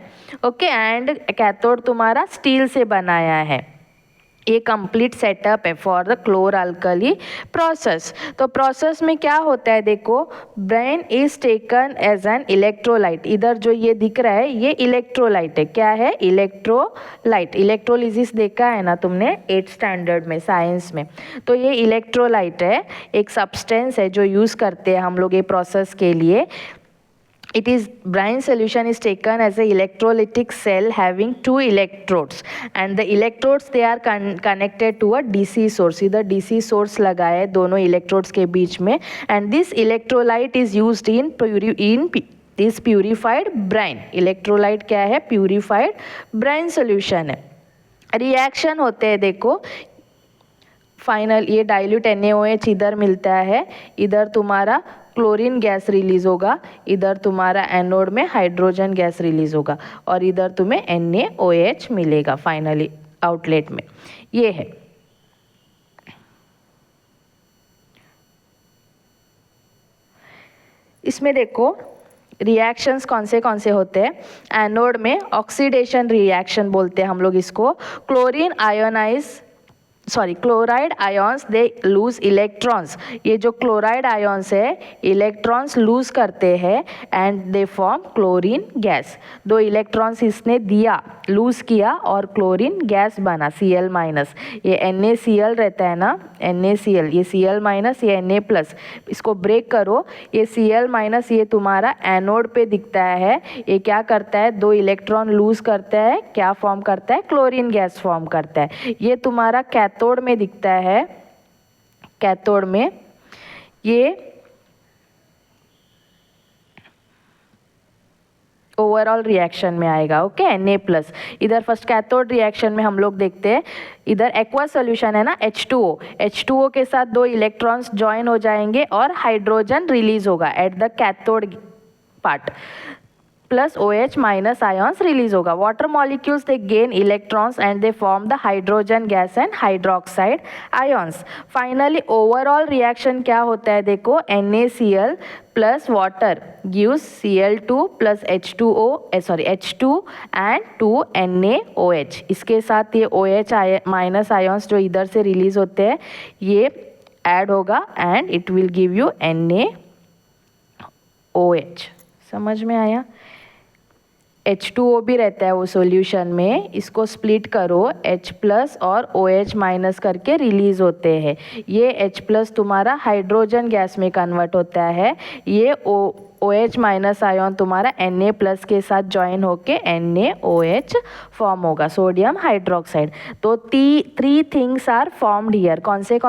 ओके, एंड कैथोड तुम्हारा स्टील से बनाया है। ये कंप्लीट सेटअप है for the chlor alkali process. तो प्रोसेस में क्या होता है देखो, brine is taken as an electrolyte. इधर जो ये दिख रहा है ये इलेक्ट्रोलाइट है। क्या है? इलेक्ट्रोलाइट। इलेक्ट्रोलिसिस देखा है ना तुमने 8th स्टैंडर्ड में साइंस में। तो ये इलेक्ट्रोलाइट है, एक सब्सटेंस है जो यूज़ करते हैं हम लोग ये प्रोसेस के लिए। It is brine solution is taken as a electrolytic cell having 2 electrodes, and the electrodes they are connected to a DC source. इधर DC source लगा है दोनों electrodes के बीच में, and this electrolyte is used in this purified brine. Electrolyte क्या है? Purified brine solution है। Reaction होते हैं देखो, फाइनल ये डाइल्यूट NaOH इधर मिलता है, इधर तुम्हारा क्लोरीन गैस रिलीज होगा, इधर तुम्हारा एनोड में हाइड्रोजन गैस रिलीज होगा, और इधर तुम्हें NaOH मिलेगा फाइनली आउटलेट में। ये है। इसमें देखो रिएक्शंस कौन से होते हैं। एनोड में ऑक्सीडेशन रिएक्शन बोलते हैं हम लोग इसको। Chloride ions they lose electrons. ये जो क्लोराइड आयंस है इलेक्ट्रॉन्स लूज करते हैं and they form chlorine gas. 2 electrons इसने दिया, लूज किया और क्लोरीन गैस बना Cl-। ये NaCl रहता है ना, NaCl, ये Cl-, ये Na+। इसको ब्रेक करो, ये Cl- ये तुम्हारा एनोड पे दिखता है। ये क्या करता है? 2 इलेक्ट्रॉन लूज करता है, क्या फॉर्म करता है? क्लोरीन गैस फॉर्म करता है। ये तुम्हारा कैथोड में दिखता है, कैथोड में ये ओवरऑल रिएक्शन में आएगा। Okay, Na+। इधर फर्स्ट कैथोड रिएक्शन में हम लोग देखते हैं, इधर एक्वा सोल्यूशन है ना H2O, H2O के साथ 2 इलेक्ट्रॉन्स ज्वाइन हो जाएंगे और हाइड्रोजन रिलीज होगा at the cathode part, plus OH- ions release होगा। Water molecules they gain electrons and they form the hydrogen gas and hydroxide ions. Finally overall reaction क्या होता है देखो, NaCl plus water gives Cl2 plus H2 and 2 NaOH। इसके साथ ये OH- ions जो इधर से रिलीज होते हैं ये ऐड होगा and it will give you NaOH। समझ में आया? H2O भी रहता है वो सॉल्यूशन में, इसको स्प्लिट करो, H+ और OH- करके रिलीज होते हैं। ये H+ तुम्हारा हाइड्रोजन गैस में कन्वर्ट होता है, ये OH- आयन तुम्हारा Na+ के साथ ज्वाइन होके NaOH फॉर्म होगा, सोडियम हाइड्रोक्साइड। तो 3 थिंग्स आर फॉर्म्ड हियर। कौन से?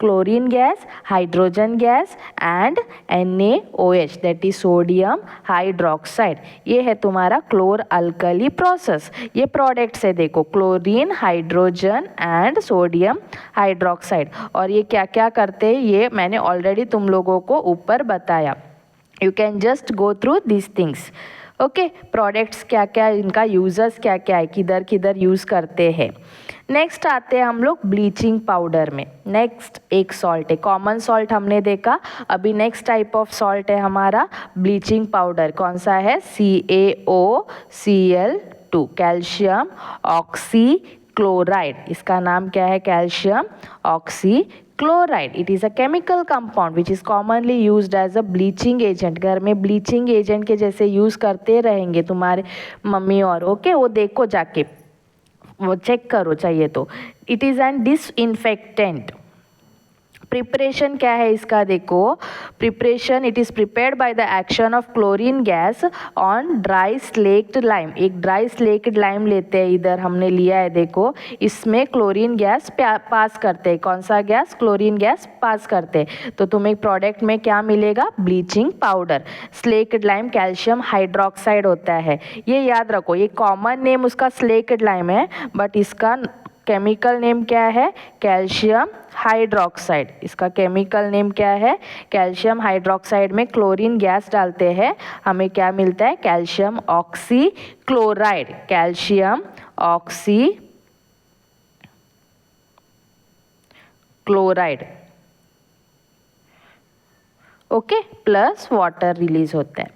Chlorine gas, hydrogen gas and NaOH, that is sodium hydroxide. ये है तुम्हारा क्लोर अल्कली प्रोसेस। ये प्रोडक्ट्स है देखो, chlorine, hydrogen and sodium hydroxide. और ये क्या क्या करते हैं ये मैंने ऑलरेडी तुम लोगों को ऊपर बताया। You can just go through this things. Okay, products क्या क्या, इनका यूजर्स क्या क्या है, किधर किधर यूज़ करते हैं। नेक्स्ट आते हैं हम लोग ब्लीचिंग पाउडर में। नेक्स्ट एक सॉल्ट है, कॉमन सॉल्ट हमने देखा, अभी नेक्स्ट टाइप ऑफ सॉल्ट है हमारा ब्लीचिंग पाउडर। कौन सा है? CaOCl2, calcium oxychloride. इसका नाम क्या है? Calcium oxychloride. It is a chemical compound which is commonly used as a bleaching agent. घर में ब्लीचिंग एजेंट के जैसे यूज़ करते रहेंगे तुम्हारे मम्मी और ओके, वो देखो जाके, वो चेक करो चाहिए तो। It is an disinfectant. Preparation क्या है इसका देखो, preparation it is prepared by the action of chlorine gas on dry slaked lime. एक ड्राई स्लेक्ड लाइम लेते हैं, इधर हमने लिया है देखो, इसमें क्लोरीन गैस पास करते हैं। कौन सा गैस? क्लोरीन गैस पास करते हैं। तो तुम्हें प्रोडक्ट में क्या मिलेगा? Bleaching powder. Slaked lime calcium hydroxide होता है, ये याद रखो। ये कॉमन नेम उसका स्लेक्ड लाइम है, बट इसका केमिकल नेम क्या है? Calcium hydroxide. इसका केमिकल नेम क्या है? कैल्शियम हाइड्रोक्साइड में क्लोरीन गैस डालते हैं, हमें क्या मिलता है? Calcium oxychloride. Calcium oxychloride okay, plus water release होता है।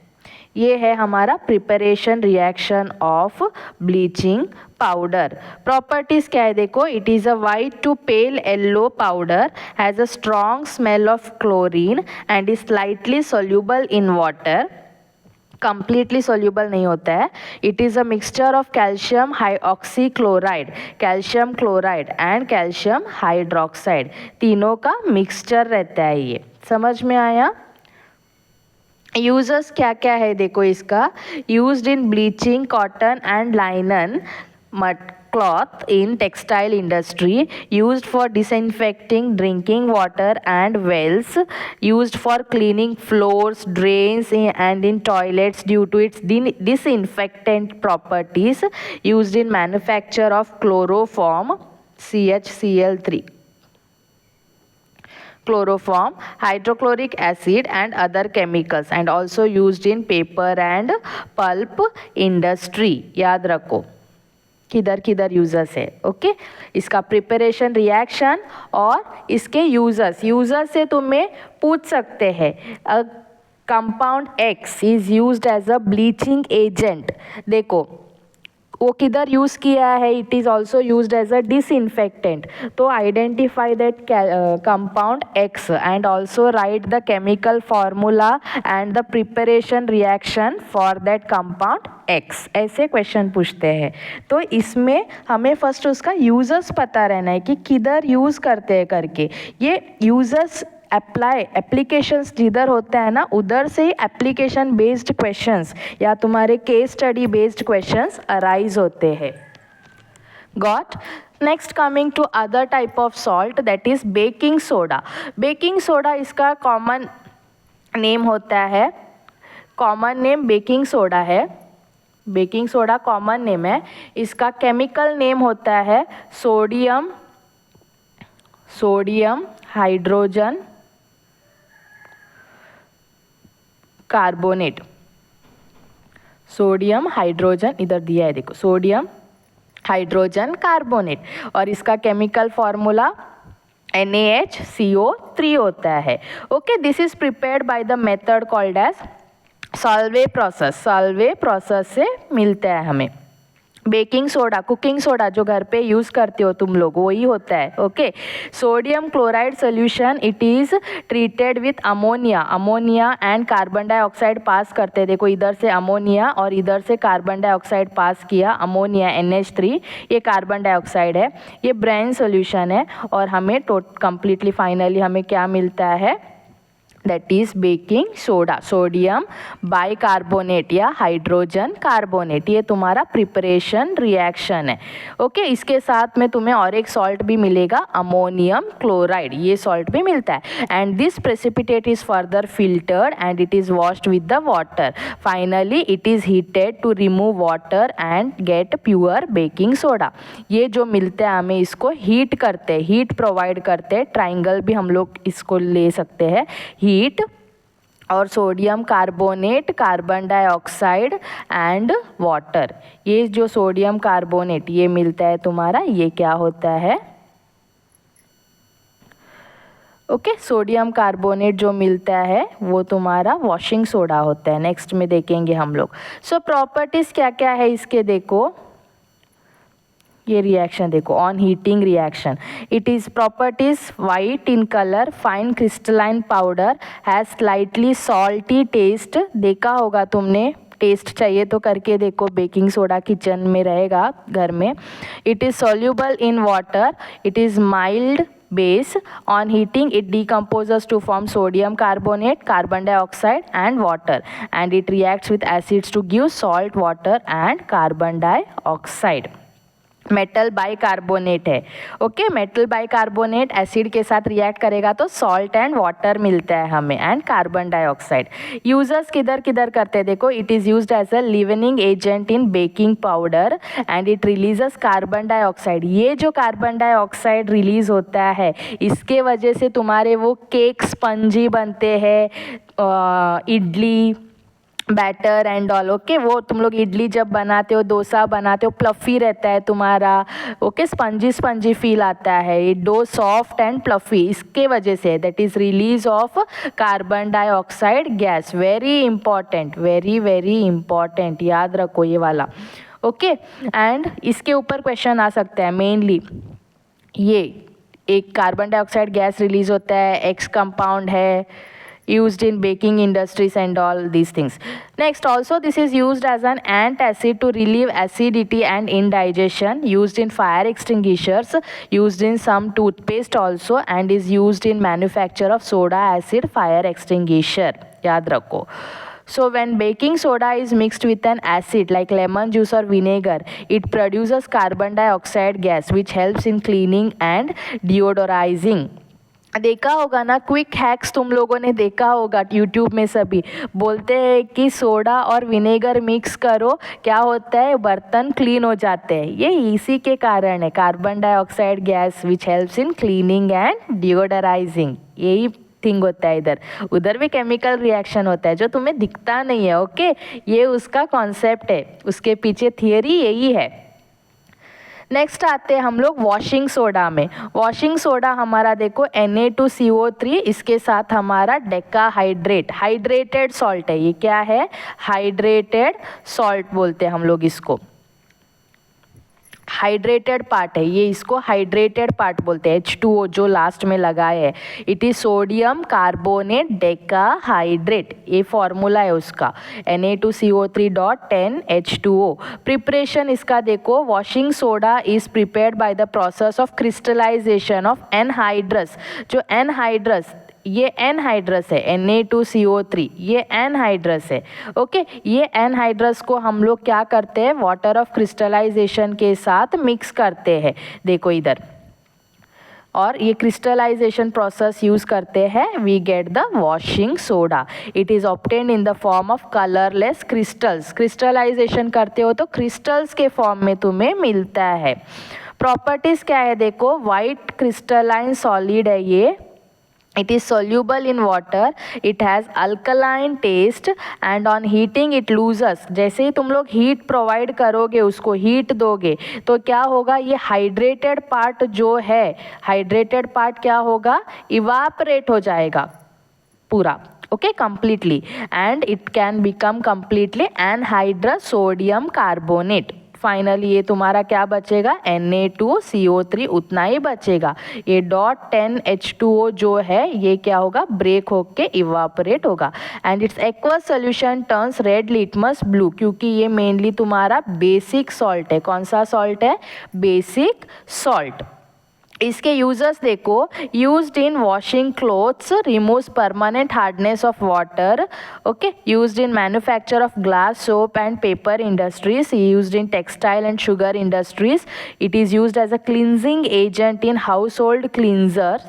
ये है हमारा preparation reaction of bleaching powder. Properties क्या है देखो, it is a white to pale yellow powder, has a strong smell of chlorine and is slightly soluble in water. Completely soluble नहीं होता है। It is a mixture of calcium hypochlorite, calcium chloride and calcium hydroxide, तीनों का mixture रहता है ये। समझ में आया? यूजर्स क्या क्या है देखो इसका, used in bleaching cotton and लाइनन mud cloth in textile industry, used for disinfecting drinking water and wells, used for cleaning floors, drains and in toilets due to its disinfectant properties, used in manufacture of chloroform CHCl3, chloroform, hydrochloric acid and other chemicals, and also used in paper and pulp industry। याद रखो किधर किधर users है। Okay, इसका preparation reaction और इसके users से तुम्हें पूछ सकते हैं। Compound X is used as a bleaching agent, देखो वो किधर यूज़ किया है, it is also used as a disinfectant. तो identify that compound X and also write the chemical formula and the preparation reaction for that compound X, ऐसे question पूछते हैं। तो इसमें हमें फर्स्ट उसका यूजर्स पता रहना है कि किधर यूज़ करते हैं करके। ये यूजर्स एप्लीकेशंस जिधर होता है ना, उधर से ही एप्लीकेशन बेस्ड क्वेश्चंस या तुम्हारे case study based questions arise होते हैं। Got? Next coming to other type of salt, that is baking soda. Baking soda इसका कॉमन नेम होता है, कॉमन नेम बेकिंग सोडा है। बेकिंग सोडा कॉमन नेम है। इसका केमिकल नेम होता है sodium hydrogen carbonate. Sodium hydrogen इधर दिया है देखो, सोडियम हाइड्रोजन कार्बोनेट, और इसका केमिकल फॉर्मूला NaHCO3 होता है। Okay, this is prepared by the method called as Solvay process. Solvay process से मिलता है हमें। बेकिंग सोडा, कुकिंग सोडा जो घर पे यूज़ करते हो तुम लोग, वही होता है। Okay, sodium chloride solution, it is treated with ammonia and carbon dioxide pass करते हैं। देखो इधर से अमोनिया और इधर से कार्बन डाइऑक्साइड पास किया, अमोनिया NH3, ये कार्बन डाइऑक्साइड है, ये ब्राउन सोल्यूशन है, और हमें कंप्लीटली फाइनली हमें क्या मिलता है, that is baking soda, sodium bicarbonate या हाइड्रोजन कार्बोनेट। ये तुम्हारा प्रिपरेशन रिएक्शन है। ओके, इसके साथ में तुम्हें और एक सॉल्ट भी मिलेगा, अमोनियम क्लोराइड, ये सॉल्ट भी मिलता है। And this precipitate is further filtered and it is washed with the water. Finally it is heated to remove water and get pure baking soda. ये जो मिलता है हमें, इसको हीट करते, हीट प्रोवाइड करते, ट्राइंगल भी हम लोग इसको ले सकते हैं, हीट और sodium carbonate, carbon dioxide and water. ये जो सोडियम कार्बोनेट ये मिलता है तुम्हारा, ये क्या होता है, ओके, सोडियम कार्बोनेट जो मिलता है वो तुम्हारा वॉशिंग सोडा होता है। नेक्स्ट में देखेंगे हम लोग। सो प्रॉपर्टीज क्या क्या है इसके, देखो ये रिएक्शन देखो, on heating reaction, it is properties white in colour, fine crystalline powder, has slightly salty taste. देखा होगा तुमने, टेस्ट चाहिए तो करके देखो, बेकिंग सोडा किचन में रहेगा घर में। It is soluble in water, it is mild base. On heating it decomposes to form sodium carbonate, carbon dioxide and water, and it reacts with acids to give salt, water and carbon dioxide. Metal bicarbonate है। Okay, metal bicarbonate acid के साथ react करेगा तो salt and water मिलता है हमें and carbon dioxide. Users किधर किधर करते हैं देखो, it is used as a leavening agent in baking powder and it releases carbon dioxide. ये जो कार्बन डाइऑक्साइड रिलीज होता है, इसके वजह से तुम्हारे वो केक स्पंजी बनते हैं, idli batter and all, okay. वो तुम लोग इडली जब बनाते हो, डोसा बनाते हो, प्लफ़ी रहता है तुम्हारा, ओके, स्पंजी स्पंजी फील आता है, ये डो सॉफ्ट एंड प्लफ़ी, इसके वजह say that is release of carbon dioxide gas. Very important, very very important, याद रखो ये वाला, ओके। एंड इसके ऊपर क्वेश्चन आ सकता है मेनली, ये एक कार्बन डाइऑक्साइड गैस रिलीज होता है, एक्स कंपाउंड है, used in baking industries and all these things. Next, also this is used as an antacid to relieve acidity and indigestion, used in fire extinguishers, used in some toothpaste also, and is used in manufacture of soda acid fire extinguisher. याद रखो. So when baking soda is mixed with an acid like lemon juice or vinegar, it produces carbon dioxide gas which helps in cleaning and deodorizing. देखा होगा ना, quick hacks तुम लोगों ने देखा होगा यूट्यूब में, सभी बोलते हैं कि सोडा और विनेगर मिक्स करो, क्या होता है, बर्तन क्लीन हो जाते हैं। ये इसी के कारण है, carbon dioxide gas which helps in cleaning and deodorising, यही थिंग होता है इधर। उधर भी केमिकल रिएक्शन होता है जो तुम्हें दिखता नहीं है, ओके। ये उसका कॉन्सेप्ट है, उसके पीछे थियरी यही है। नेक्स्ट आते हैं हम लोग वॉशिंग सोडा में। वॉशिंग सोडा हमारा देखो Na2CO3, इसके साथ हमारा डेका हाइड्रेट, हाइड्रेटेड सॉल्ट है। ये क्या है, हाइड्रेटेड सॉल्ट बोलते हैं हम लोग इसको, हाइड्रेटेड पार्ट है ये, इसको हाइड्रेटेड पार्ट बोलते हैं। H2O जो लास्ट में लगा है, it is sodium carbonate decahydrate, ये फॉर्मूला है उसका, Na2CO3.10H2O। प्रिपरेशन इसका देखो, washing soda is prepared by the process of crystallisation of anhydrous. जो एनहाइड्रस, ये एनहाइड्रस है, Na2CO3, ये एनहाइड्रस है, ओके। ये एनहाइड्रस को हम लोग क्या करते हैं, वाटर ऑफ क्रिस्टलाइजेशन के साथ मिक्स करते हैं, देखो इधर, और ये क्रिस्टलाइजेशन प्रोसेस यूज करते हैं, we get the washing soda. It is obtained in the form of colourless crystals. Crystallisation करते हो तो क्रिस्टल्स के फॉर्म में तुम्हें मिलता है। प्रॉपर्टीज क्या है देखो, वाइट क्रिस्टलाइन सॉलिड है ये, it is soluble in water, it has alkaline taste and on heating it loses। जैसे ही तुम लोग हीट प्रोवाइड करोगे, उसको हीट दोगे, तो क्या होगा, ये हाइड्रेटेड पार्ट जो है, हाइड्रेटेड पार्ट क्या होगा, इवापरेट हो जाएगा पूरा, okay, completely, and it can become completely anhydrous sodium carbonate. Finally ये तुम्हारा क्या बचेगा, Na2CO3 उतना ही बचेगा। ये .10H2O जो है, ये क्या होगा, ब्रेक होके इवापोरेट होगा, and it's aqueous solution turns red litmus blue, क्योंकि ये मेनली तुम्हारा बेसिक सॉल्ट है। कौन सा सॉल्ट है, बेसिक सॉल्ट। इसके यूजर्स देखो, used in washing clothes, removes permanent hardness of water, okay, used in manufacture of glass, soap and paper industries, used in textile and sugar industries, it is used as a cleansing agent in household cleanser,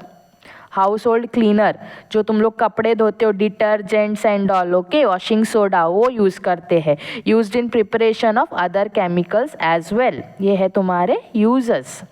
household cleaner, जो तुम लोग कपड़े धोते हो, detergents and all, okay, washing soda वो use करते हैं। Used in preparation of other chemicals as well. ये है तुम्हारे यूजर्स।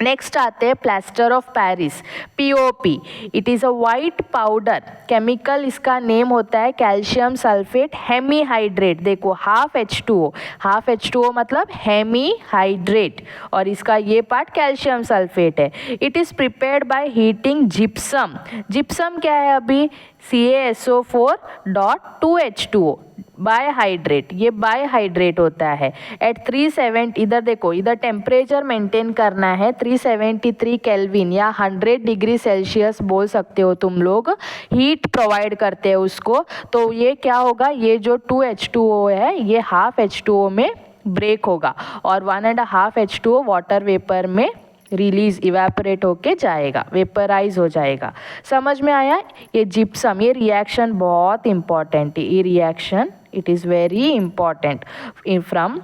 नेक्स्ट आते हैं plaster of Paris, POP। It is a white powder, chemical इसका नेम होता है कैल्शियम सल्फेट हेमीहाइड्रेट। देखो ½ H2O मतलब हेमीहाइड्रेट, और इसका ये पार्ट कैल्शियम सल्फेट है। It is prepared by heating gypsum. Gypsum क्या है अभी, CaSO4.2H2O, बायहाइड्रेट, ये बायहाइड्रेट होता है। एट 370, इधर देखो, इधर टेम्परेचर मेंटेन करना है 373 केल्विन या 100 डिग्री सेल्सियस बोल सकते हो तुम लोग, हीट प्रोवाइड करते हैं उसको। तो ये क्या होगा, ये जो 2H2O है, ये ½ H2O में ब्रेक होगा, और 1.5 H2O वाटर वेपर में रिलीज, इवेपोरेट होके जाएगा, वेपराइज हो जाएगा। समझ में आया, ये जिप्सम, ये रिएक्शन बहुत इंपॉर्टेंट है, ये reaction it is very important from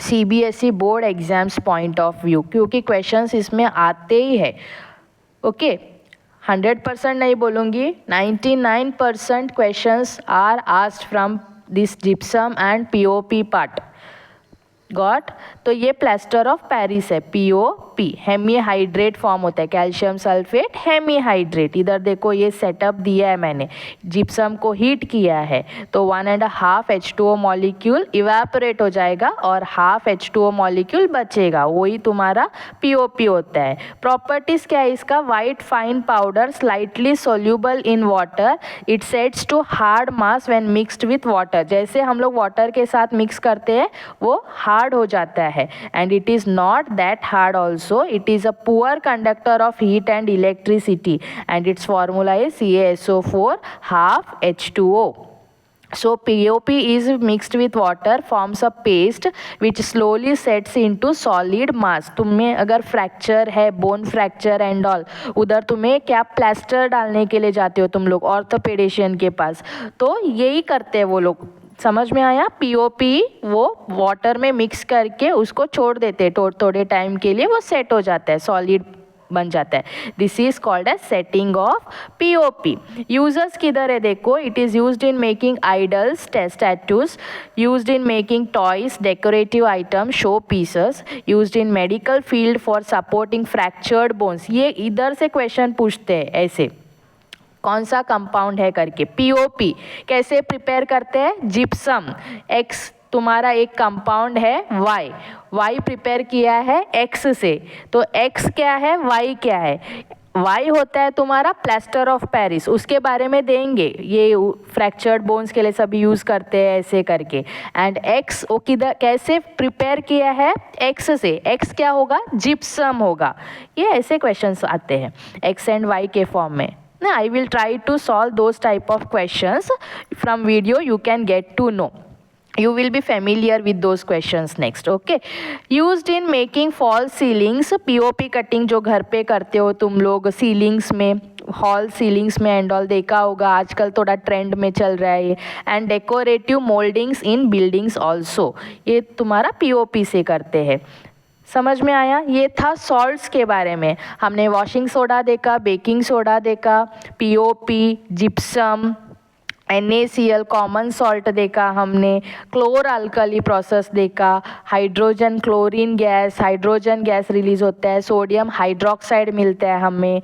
CBSE board exams point of view, क्योंकि क्वेश्चंस इसमें आते ही है, ओके। 100% नहीं बोलूँगी, 99% questions are asked from this gypsum and POP part, got. तो ये प्लास्टर ऑफ पेरिस है, POP। POP हेमीहाइड्रेट फॉर्म होता है, कैल्शियम सल्फेट हेमीहाइड्रेट। इधर देखो ये सेटअप दिया है मैंने, जिप्सम को हीट किया है तो 1.5 H2O मॉलिक्यूल इवेपोरेट हो जाएगा और 1/2 H2O मॉलिक्यूल बचेगा, वही तुम्हारा POP होता है। प्रॉपर्टीज क्या है इसका? White fine powder slightly soluble in water, it sets to hard mass when mixed with water. जैसे हम लोग वाटर के साथ मिक्स करते हैं वो हार्ड हो जाता है। And it is not that hard also, it is a poor conductor of heat and electricity and it's formula is CaSO4 half H2O. So POP is mixed with water, forms a paste which slowly sets into solid mass. तुम्हें अगर fracture है, bone fracture and all, उधर तुम्हें क्या plaster डालने के लिए जाते हो तुम लोग ऑर्थोपेडिशियन के पास, तो यही करते हैं वो लोग। समझ में आया? POP वो वाटर में मिक्स करके उसको छोड़ देते हैं थोड़े टाइम के लिए, वो सेट हो जाता है, सॉलिड बन जाता है। This is called as setting of POP। Users किधर है देखो, it is used in making idols, statues, used in making toys, decorative item, show pieces, used in medical field for supporting fractured bones. ये इधर से question पूछते हैं ऐसे, कौन सा कंपाउंड है करके। POP कैसे प्रिपेयर करते हैं? जिप्सम, X तुम्हारा एक कंपाउंड है Y प्रिपेयर किया है X से, तो X क्या है, Y क्या है? Y होता है तुम्हारा प्लास्टर ऑफ पेरिस, उसके बारे में देंगे, ये फ्रैक्चर्ड बोन्स के लिए सभी यूज़ करते हैं ऐसे करके। एंड X वो किधर कैसे प्रिपेयर किया है? X से। X क्या होगा? जिप्सम होगा। ये ऐसे क्वेश्चंस आते हैं X एंड Y के फॉर्म में। I will try to solve those type of questions from video, you can get to know. You will be familiar with those questions next. Okay, used in making false ceilings, POP cutting जो घर पे करते हो तुम लोग ceilings में, hall ceilings में and all, देखा होगा आजकल थोड़ा ट्रेंड में चल रहा है ये। And decorative mouldings in buildings also, ये तुम्हारा POP से करते हैं। समझ में आया? ये था सॉल्ट्स के बारे में। हमने वॉशिंग सोडा देखा, बेकिंग सोडा देखा, POP, gypsum, NaCl common salt देखा हमने, क्लोर अल्कली प्रोसेस देखा, hydrogen chlorine gas, hydrogen gas release होता है, सोडियम हाइड्रोक्साइड मिलता है हमें।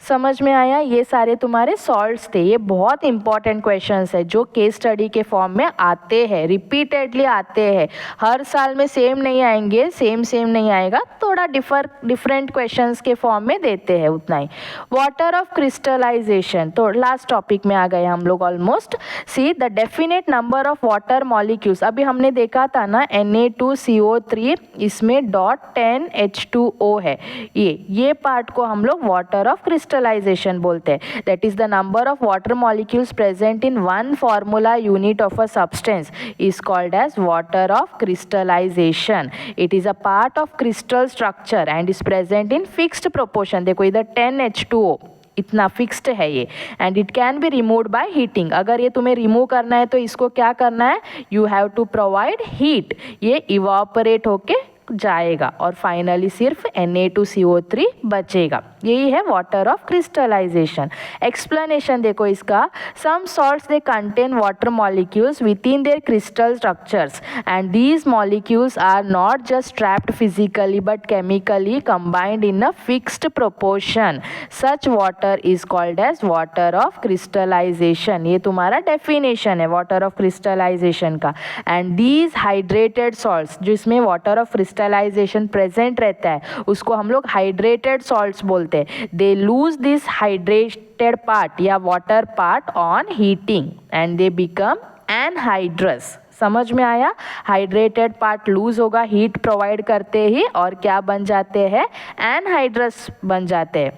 समझ में आया? ये सारे तुम्हारे सॉल्ट्स थे। ये बहुत इंपॉर्टेंट क्वेश्चंस है जो केस स्टडी के फॉर्म में आते हैं, रिपीटेडली आते हैं। हर साल में सेम नहीं आएंगे, सेम नहीं आएगा, थोड़ा डिफरेंट क्वेश्चंस के फॉर्म में देते हैं, उतना ही। वाटर ऑफ क्रिस्टलाइजेशन, तो लास्ट टॉपिक में आ गए हम लोग almost. See the definite number of water molecules, अभी हमने देखा था ना Na2CO3, इसमें .10 H2O है, ये पार्ट को हम लोग वाटर ऑफ crystallization बोलते हैं। That is the number of water molecules present in one formula unit of a substance is called as water of crystallization. It is a part of crystal structure and is present in fixed proportion. देखो इधर 10 H2O इतना fixed है ये, and it can be removed by heating. अगर ये तुम्हें remove करना है तो इसको क्या करना है? You have to provide heat, ये इवापोरेट होके जाएगा और फाइनली सिर्फ Na2CO3 बचेगा। यही है वाटर ऑफ क्रिस्टलाइजेशन। एक्सप्लेनेशन देखो इसका, some salts they contain water molecules within their crystal structures and these molecules are not just trapped physically but chemically combined in a fixed proportion. Such water is called as water of crystallisation. ये तुम्हारा definition है water of crystallisation का। And these hydrated salts, जिसमें water of crystallisation present रहता है, उसको हम लोग हाइड्रेटेड सॉल्ट्स बोलते हैं। They lose this hydrated part या water part on heating and they become anhydrous. समझ में आया? हाइड्रेटेड पार्ट लूज होगा हीट प्रोवाइड करते ही, और क्या बन जाते हैं? एनहाइड्रस बन जाते हैं।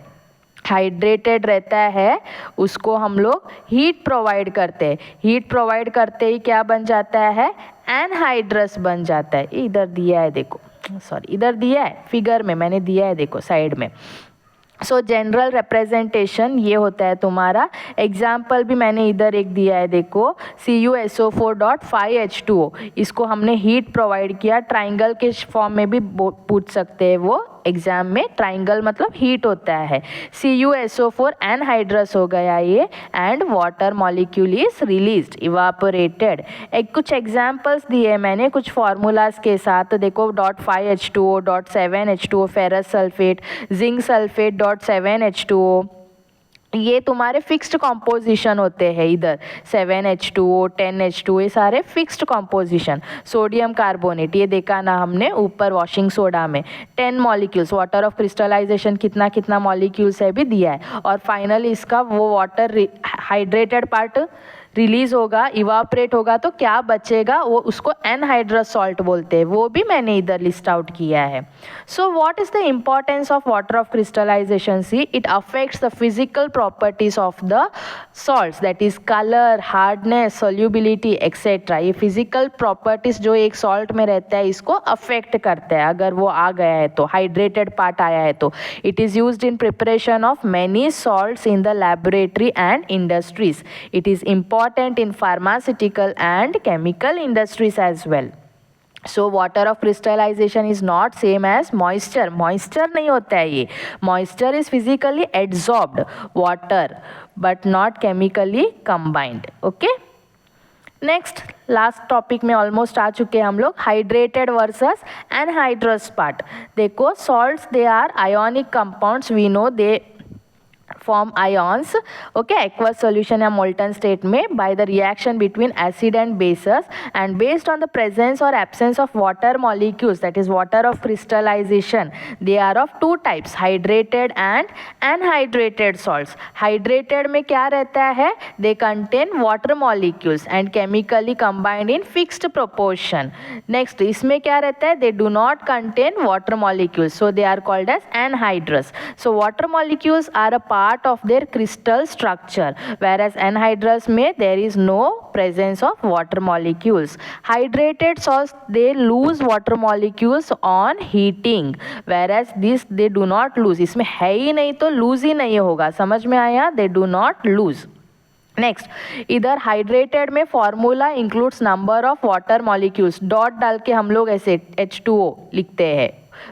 हाइड्रेटेड रहता है उसको हम लोग हीट प्रोवाइड करते हैं, हीट प्रोवाइड करते ही क्या बन जाता है? एनहाइड्रस बन जाता है। इधर दिया है देखो, सॉरी इधर दिया है फिगर में, मैंने दिया है देखो साइड में। सो जनरल रिप्रेजेंटेशन ये होता है तुम्हारा। एग्जाम्पल भी मैंने इधर एक दिया है देखो, CuSO4.5H2O, इसको हमने हीट प्रोवाइड किया, ट्राइंगल के फॉर्म में भी पूछ सकते हैं वो एग्जाम में ट्राइंगल मतलब हीट होता है. CuSO4 एनहाइड्रस हो गया ये, and water molecule is released, evaporated. एक कुछ एग्जाम्पल्स दिए मैंने कुछ फार्मूलाज के साथ. देखो .5H2O, .7H2O ferrous sulphate, zinc sulphate .7H2O. ये तुम्हारे फिक्स्ड कॉम्पोजिशन होते हैं. इधर 7H2O, 10H2O, ये सारे फिक्स्ड कॉम्पोजिशन. सोडियम कार्बोनेट ये देखा ना हमने ऊपर वॉशिंग सोडा में 10 मॉलिक्यूल्स. वाटर ऑफ क्रिस्टलाइजेशन कितना कितना मॉलिक्यूल्स है भी दिया है. और फाइनली इसका वो वाटर हाइड्रेटेड पार्ट रिलीज होगा, इवापरेट होगा, तो क्या बचेगा वो उसको एनहाइड्रस सॉल्ट बोलते हैं. वो भी मैंने इधर लिस्ट आउट किया है. So what is the importance of water of crystallisation? See, it affects the physical properties of the salts, that is colour, hardness, solubility etcetera. ये फिजिकल प्रॉपर्टीज जो एक सॉल्ट में रहता है इसको अफेक्ट करता है अगर वो आ गया है तो, हाइड्रेटेड पार्ट आया है तो. It is used in preparation of many salts in the laboratory and industries. It is important in pharmaceutical and chemical industries as well. So water of crystallization is not same as moisture. Moisture नहीं होता है ये. Moisture is physically adsorbed water but not chemically combined. Okay? Next last topic में almost आ चुके हैं हम लोग. Hydrated versus anhydrous part. देखो salts they are ionic compounds. We know they form ions, okay, aqueous solution या molten state में by the reaction between acid and bases, and based on the presence or absence of water molecules, that is water of crystallization, they are of two types, hydrated and anhydrated salts. Hydrated में क्या रहता है? They contain water molecules and chemically combined in fixed proportion. Next इसमें क्या रहता है? They do not contain water molecules, so they are called as anhydrous. So water molecules are a part of their crystal structure, whereas anhydrous में there is no presence of water molecules. Hydrated salts, they lose water molecules on heating, whereas this they do not lose. इसमें है ही नहीं तो lose ही नहीं होगा. समझ में आया? They do not lose. Next, इधर हाइड्रेटेड में formula includes number of water molecules. Dot डाल के हम लोग ऐसे H2O लिखते हैं,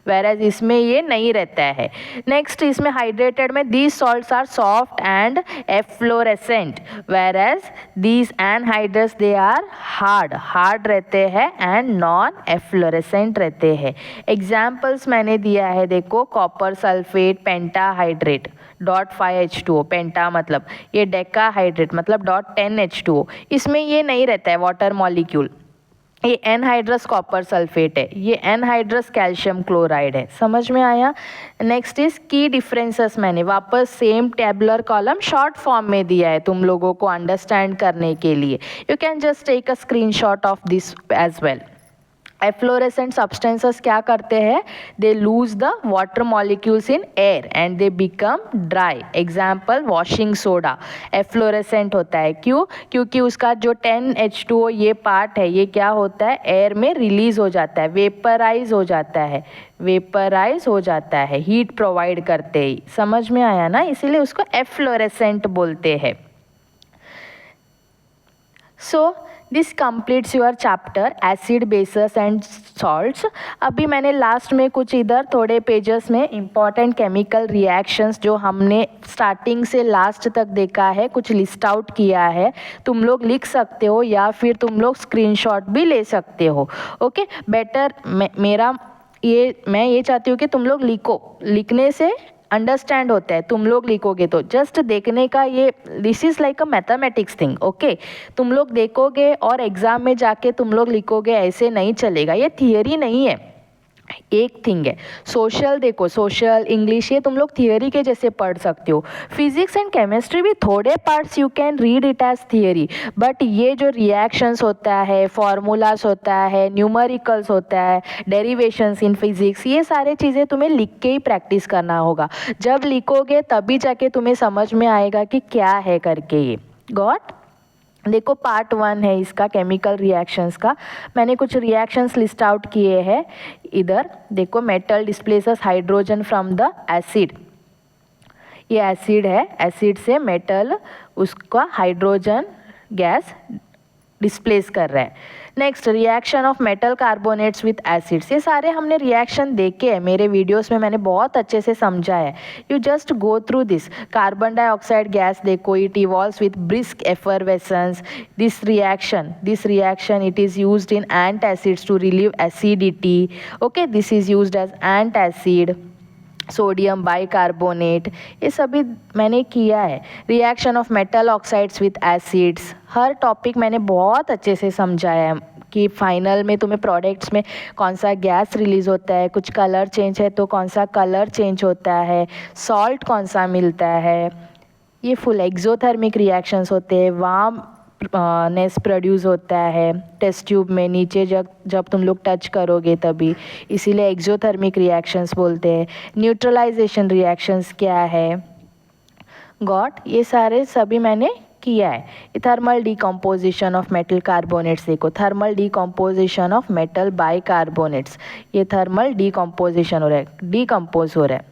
whereas इसमें ये नहीं रहता है. नेक्स्ट, इसमें हाइड्रेटेड में these salts are soft and efflorescent, whereas these anhydrous they are hard रहते हैं and non efflorescent रहते हैं. एग्जाम्पल्स मैंने दिया है, देखो कॉपर सल्फेट, पेंटाहाइड्रेट, .5H2O, पेंटा मतलब ये डेकाहाइड्रेट मतलब .10H2O. इसमें ये नहीं रहता है वाटर मॉलिक्यूल. ये एनहाइड्रस कॉपर सल्फेट है, ये एनहाइड्रस कैल्शियम क्लोराइड है. समझ में आया? नेक्स्ट इज की डिफरेंसेस. मैंने वापस same tabular column short form में दिया है तुम लोगों को अंडरस्टैंड करने के लिए. You can just take a screenshot of this as well. Efflorescent substances क्या करते हैं? They lose the water molecules in air and they become dry. Example washing soda efflorescent होता है. क्यों? क्योंकि उसका जो 10H2O ये पार्ट है ये क्या होता है? एयर में रिलीज हो जाता है, वेपराइज हो जाता है, वेपराइज हो जाता है हीट प्रोवाइड करते ही. समझ में आया ना? इसीलिए उसको एफ्लोरेसेंट बोलते हैं. So this completes your chapter acid, bases and salts. अभी मैंने लास्ट में कुछ इधर थोड़े पेजेस में इम्पॉर्टेंट केमिकल रिएक्शंस जो हमने स्टार्टिंग से लास्ट तक देखा है कुछ लिस्ट आउट किया है. तुम लोग लिख सकते हो या फिर तुम लोग स्क्रीनशॉट भी ले सकते हो. ओके, बेटर मैं ये चाहती हूँ कि तुम लोग लिखो. लिखने से अंडरस्टैंड होता है. तुम लोग लिखोगे तो जस्ट देखने का ये this is like a mathematics thing. Okay, तुम लोग देखोगे और एग्ज़ाम में जाके तुम लोग लिखोगे, ऐसे नहीं चलेगा. ये थियरी नहीं है, एक थिंग है. सोशल देखो, सोशल इंग्लिश ये तुम लोग थियरी के जैसे पढ़ सकते हो. फिजिक्स एंड केमिस्ट्री भी थोड़े parts you can read it as theory, but ये जो रिएक्शंस होता है, फॉर्मूलाज होता है, न्यूमेरिकल्स होता है, डेरिवेशंस इन फिजिक्स, ये सारे चीज़ें तुम्हें लिख के ही प्रैक्टिस करना होगा. जब लिखोगे तभी जाके तुम्हें समझ में आएगा कि क्या है करके. ये गॉट? देखो पार्ट 1 है इसका केमिकल रिएक्शंस का. मैंने कुछ रिएक्शंस लिस्ट आउट किए हैं इधर. देखो metal displaces hydrogen from the acid. ये एसिड है, एसिड से मेटल उसका हाइड्रोजन गैस डिस्प्लेस कर रहा है. Next reaction of metal carbonates with acids, ये सारे हमने रिएक्शन देखे हैं मेरे वीडियोस में, मैंने बहुत अच्छे से समझा है. You just go through this. Carbon dioxide gas देखो, it evolves with brisk effervescence. This reaction it is used in antacids to relieve acidity. Okay, this is used as antacid. Sodium bicarbonate, ये सभी मैंने किया है. Reaction of metal oxides with acids, हर topic मैंने बहुत अच्छे से समझाया है कि फाइनल में तुम्हें प्रोडक्ट्स में कौन सा गैस रिलीज़ होता है, कुछ कलर चेंज है तो कौन सा कलर चेंज होता है, सॉल्ट कौन सा मिलता है. ये फुल एक्सोथर्मिक रिएक्शंस होते हैं, वार्म नेस प्रोड्यूस होता है टेस्ट ट्यूब में नीचे जब तुम लोग टच करोगे तभी, इसीलिए एक्सोथर्मिक रिएक्शंस बोलते हैं. न्यूट्रलाइजेशन रिएक्शंस क्या है, गॉट, ये सारे सभी मैंने किया है. Thermal decomposition of metal carbonates देखो, thermal decomposition of metal bicarbonates, ये थर्मल डीकम्पोजिशन हो रहा है, डीकम्पोज हो रहा है.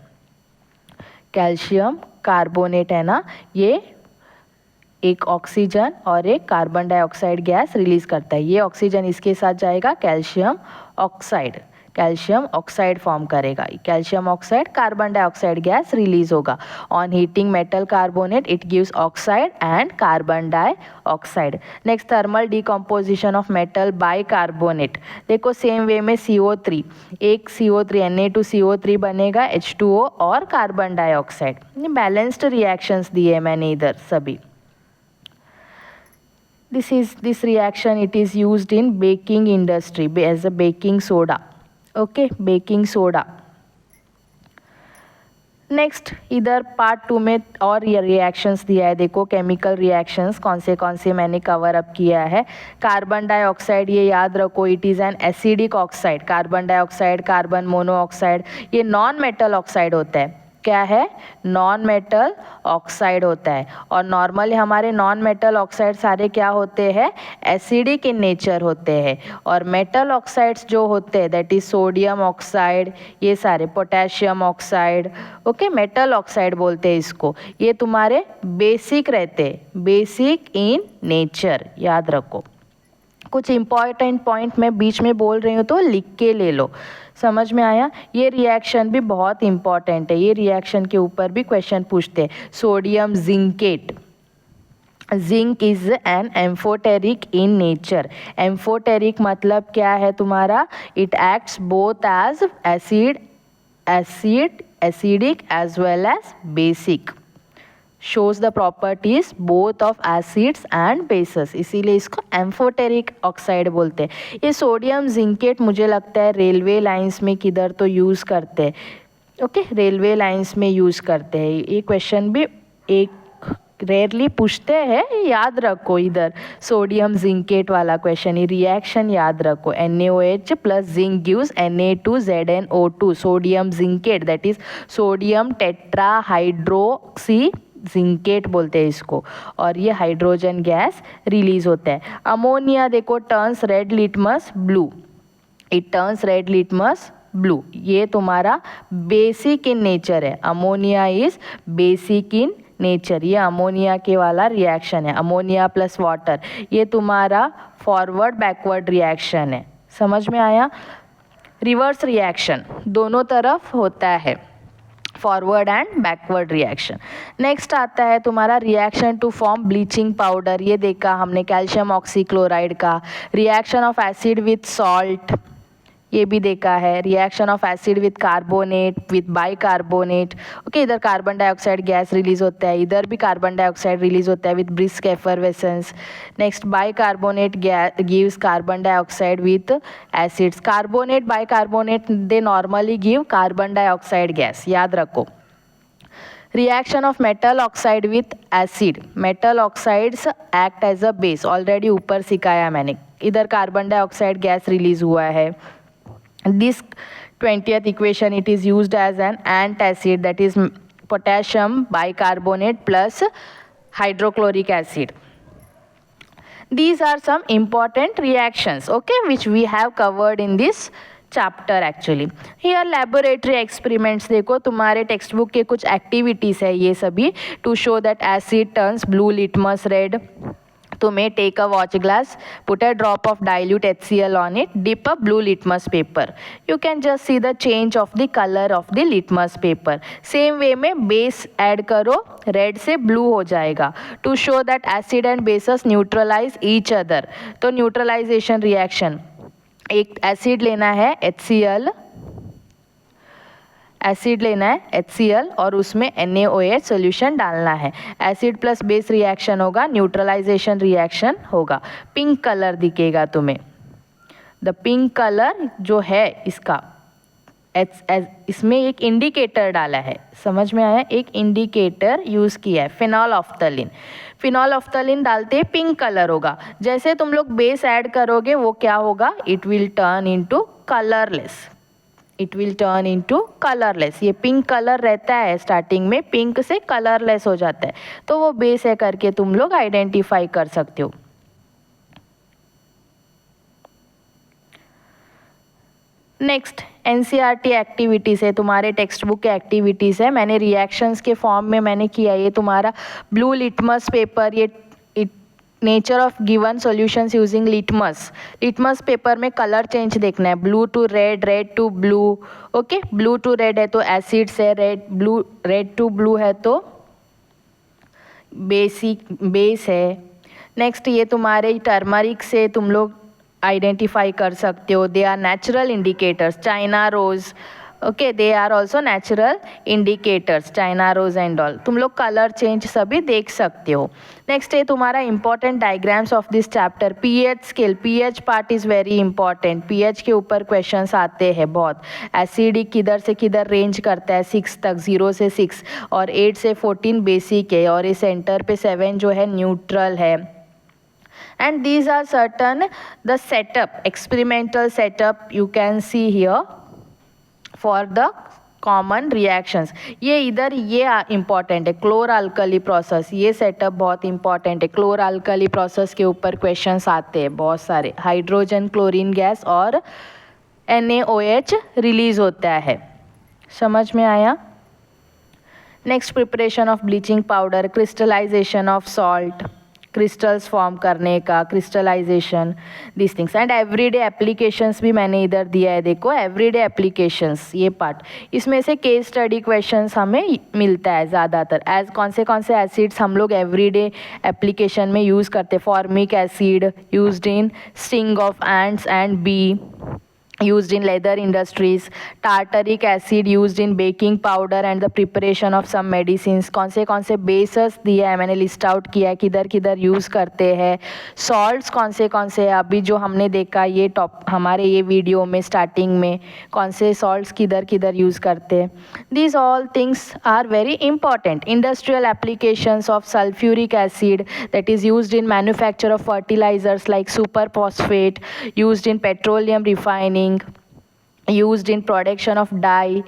कैल्शियम कार्बोनेट है ना, ये एक ऑक्सीजन और एक कार्बन डाइऑक्साइड गैस रिलीज करता है. ये ऑक्सीजन इसके साथ जाएगा, कैल्शियम ऑक्साइड फॉर्म करेगा. Calcium oxide carbon dioxide gas release होगा. On heating metal carbonate it gives oxide and carbon dioxide. Next thermal decomposition of metal bicarbonate, देखो सेम वे में CO3, एक CO3 Na2CO3 बनेगा, H2O और carbon dioxide. Balanced reactions दिए मैंने इधर सभी. This reaction it is used in baking industry as a baking soda. Okay, baking soda. Next इधर पार्ट 2 में और ये रिएक्शंस दिया है, देखो केमिकल रिएक्शंस कौन से मैंने कवर अप किया है. कार्बन डाइऑक्साइड, ये याद रखो, it is an acidic oxide. Carbon dioxide, carbon monoxide, ये नॉन मेटल ऑक्साइड होता है. क्या है, नॉन मेटल ऑक्साइड होता है. और नॉर्मली हमारे नॉन मेटल ऑक्साइड सारे क्या होते हैं, एसिडिक इन नेचर होते हैं. और मेटल ऑक्साइड्स जो होते हैं दैट इज सोडियम ऑक्साइड, ये सारे potassium oxide, okay, metal oxide बोलते हैं इसको. ये तुम्हारे बेसिक रहते हैं, बेसिक इन नेचर, याद रखो. कुछ इंपॉर्टेंट पॉइंट मैं बीच में बोल रही हूँ तो लिख के ले लो. समझ में आया. ये रिएक्शन भी बहुत इंपॉर्टेंट है, ये रिएक्शन के ऊपर भी क्वेश्चन पूछते हैं. Sodium zincate, zinc is an amphoteric in nature. Amphoteric मतलब क्या है तुम्हारा, it acts both as acidic as well as basic. shows the properties both of acids and bases, इसीलिए इसको एम्फोटेरिक ऑक्साइड बोलते हैं. ये सोडियम जिंकेट मुझे लगता है रेलवे लाइंस में किधर तो यूज़ करते हैं. ओके, रेलवे लाइंस में यूज़ करते हैं. ये क्वेश्चन भी एक रेयरली पूछते हैं, याद रखो इधर सोडियम जिंकेट वाला क्वेश्चन. ये रिएक्शन याद रखो, NaOH plus zinc gives Na2ZnO2, sodium zincate that is sodium tetrahydroxy zincate बोलते हैं इसको. और ये हाइड्रोजन गैस रिलीज होता है. अमोनिया देखो, turns red litmus blue, it turns red litmus blue. ये तुम्हारा बेसिक इन नेचर है. Ammonia is basic in nature. ये अमोनिया के वाला रिएक्शन है, अमोनिया प्लस वाटर. ये तुम्हारा फॉरवर्ड बैकवर्ड रिएक्शन है. समझ में आया. रिवर्स रिएक्शन दोनों तरफ होता है, forward and backward reaction. Next आता है तुम्हारा reaction to form bleaching powder. ये देखा हमने कैल्शियम ऑक्सीक्लोराइड का. Reaction of acid with salt, ये भी देखा है. Reaction of acid with carbonate with bicarbonate. Okay, इधर कार्बन डाइऑक्साइड गैस रिलीज होता है, इधर भी कार्बन डाइऑक्साइड रिलीज होता है with brisk effervescence. Next bicarbonate gives carbon dioxide with acids. Carbonate bicarbonate they normally give carbon dioxide gas, याद रखो. Reaction of metal oxide with acid, metal oxides act as a base, already ऊपर सिखाया मैंने. इधर carbon dioxide gas release हुआ है. This 20th equation it is used as an antacid, that is potassium bicarbonate plus hydrochloric acid. These are some important reactions, okay, which we have covered in this chapter actually. Here laboratory experiments देखो, तुम्हारे text book के कुछ activities है ये सभी. to show that acid turns blue litmus red, तुम्हें take a watch glass, put a drop of dilute HCl on it, dip a blue litmus paper, you can just see the change of the colour of the litmus paper. Same way में base add करो, red से blue हो जाएगा. To show that acid and bases neutralise each other. तो neutralisation reaction, एक acid लेना है HCl, acid लेना है HCl और उसमें NaOH सोल्यूशन डालना है. एसिड प्लस बेस रिएक्शन होगा, न्यूट्रलाइजेशन रिएक्शन होगा. पिंक कलर दिखेगा तुम्हें. द पिंक कलर जो है इसका इसमें एक इंडिकेटर डाला है. समझ में आया? एक इंडिकेटर यूज़ किया है, फिनॉल ऑफ्थलीन. फिनॉल ऑफ्थलीन डालते पिंक कलर होगा. जैसे तुम लोग बेस ऐड करोगे वो क्या होगा? It will turn into colourless. It will turn into colourless. ये पिंक कलर रहता है स्टार्टिंग में, पिंक से कलरलेस हो जाता है. तो वो बेस है करके तुम लोग आइडेंटिफाई कर सकते हो. नेक्स्ट NCERT एक्टिविटीज़ है, तुम्हारे टेक्स्ट बुक के एक्टिविटीज़ है. मैंने रिएक्शंस के फॉर्म में मैंने किया. ये तुम्हारा ब्लू लिटमस पेपर, ये nature of given solutions using litmus. Litmus paper में कलर चेंज देखना है, blue to red, red to blue. Okay, blue to red है तो एसिड्स है, रेड टू ब्लू है तो बेस है. नेक्स्ट ये तुम्हारे टर्मरिक से तुम लोग आइडेंटिफाई कर सकते हो. They are natural indicators. China rose, okay, they are also natural indicators, China rose and all. तुम लोग कलर चेंज सभी देख सकते हो. नेक्स्ट है तुम्हारा important diagrams of this chapter. pH scale, pH part is very important. pH के ऊपर क्वेश्चंस आते हैं बहुत. एसिडिक किधर से किधर रेंज करता है? 6 तक, 0 से 6, और 8 से 14 बेसिक है, और इस सेंटर पे 7 जो है न्यूट्रल है. And these are certain the setup, experimental setup you can see here for the common reactions. ये इधर ये इंपॉर्टेंट है, क्लोर अल्कली प्रोसेस. ये सेटअप बहुत इंपॉर्टेंट है. क्लोर अल्कली प्रोसेस के ऊपर क्वेश्चंस आते हैं बहुत सारे. हाइड्रोजन क्लोरीन गैस और NaOH रिलीज होता है. समझ में आया? Next preparation of bleaching powder, crystallisation of salt, crystals form करने का, crystallisation, this things. And everyday applications भी मैंने इधर दिया है. देखो एवरीडे एप्लीकेशंस, ये पार्ट. इसमें से केस स्टडी क्वेश्चंस हमें मिलता है ज़्यादातर. कौन से एसिड्स हम लोग एवरीडे एप्लीकेशन में यूज़ करते. Formic acid used in sting of ants and bee, used in leather industries. Tartaric acid used in baking powder and the preparation of some medicines. कौन से बेसेस दिया है मैंने लिस्ट आउट किया है, किधर किधर यूज़ करते हैं. सॉल्ट्स कौन से अभी जो हमने देखा ये हमारे ये वीडियो में स्टार्टिंग में, कौन से सॉल्ट्स किधर किधर यूज़ करते हैं. These all things are very important. Industrial applications of sulfuric acid that is used in manufacture of fertilizers like superphosphate, used in petroleum refining, used in production of dye,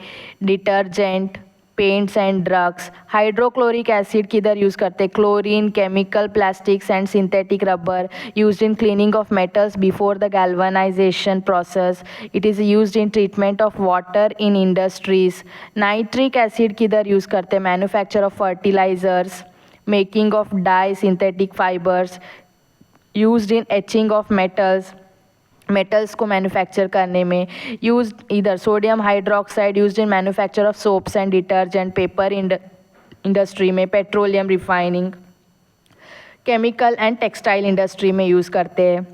detergent, paints and drugs. Hydrochloric acid किधर use करते हैं? Chlorine, chemical, plastics and synthetic rubber. Used in cleaning of metals before the galvanisation process. It is used in treatment of water in industries. Nitric acid किधर use करते हैं? Manufacture of fertilisers, making of dye, synthetic fibres. Used in etching of metals को manufacture करने में. Used इधर sodium hydroxide used in manufacture of soaps and detergent. Paper industry में, petroleum refining, chemical and textile industry में use करते हैं.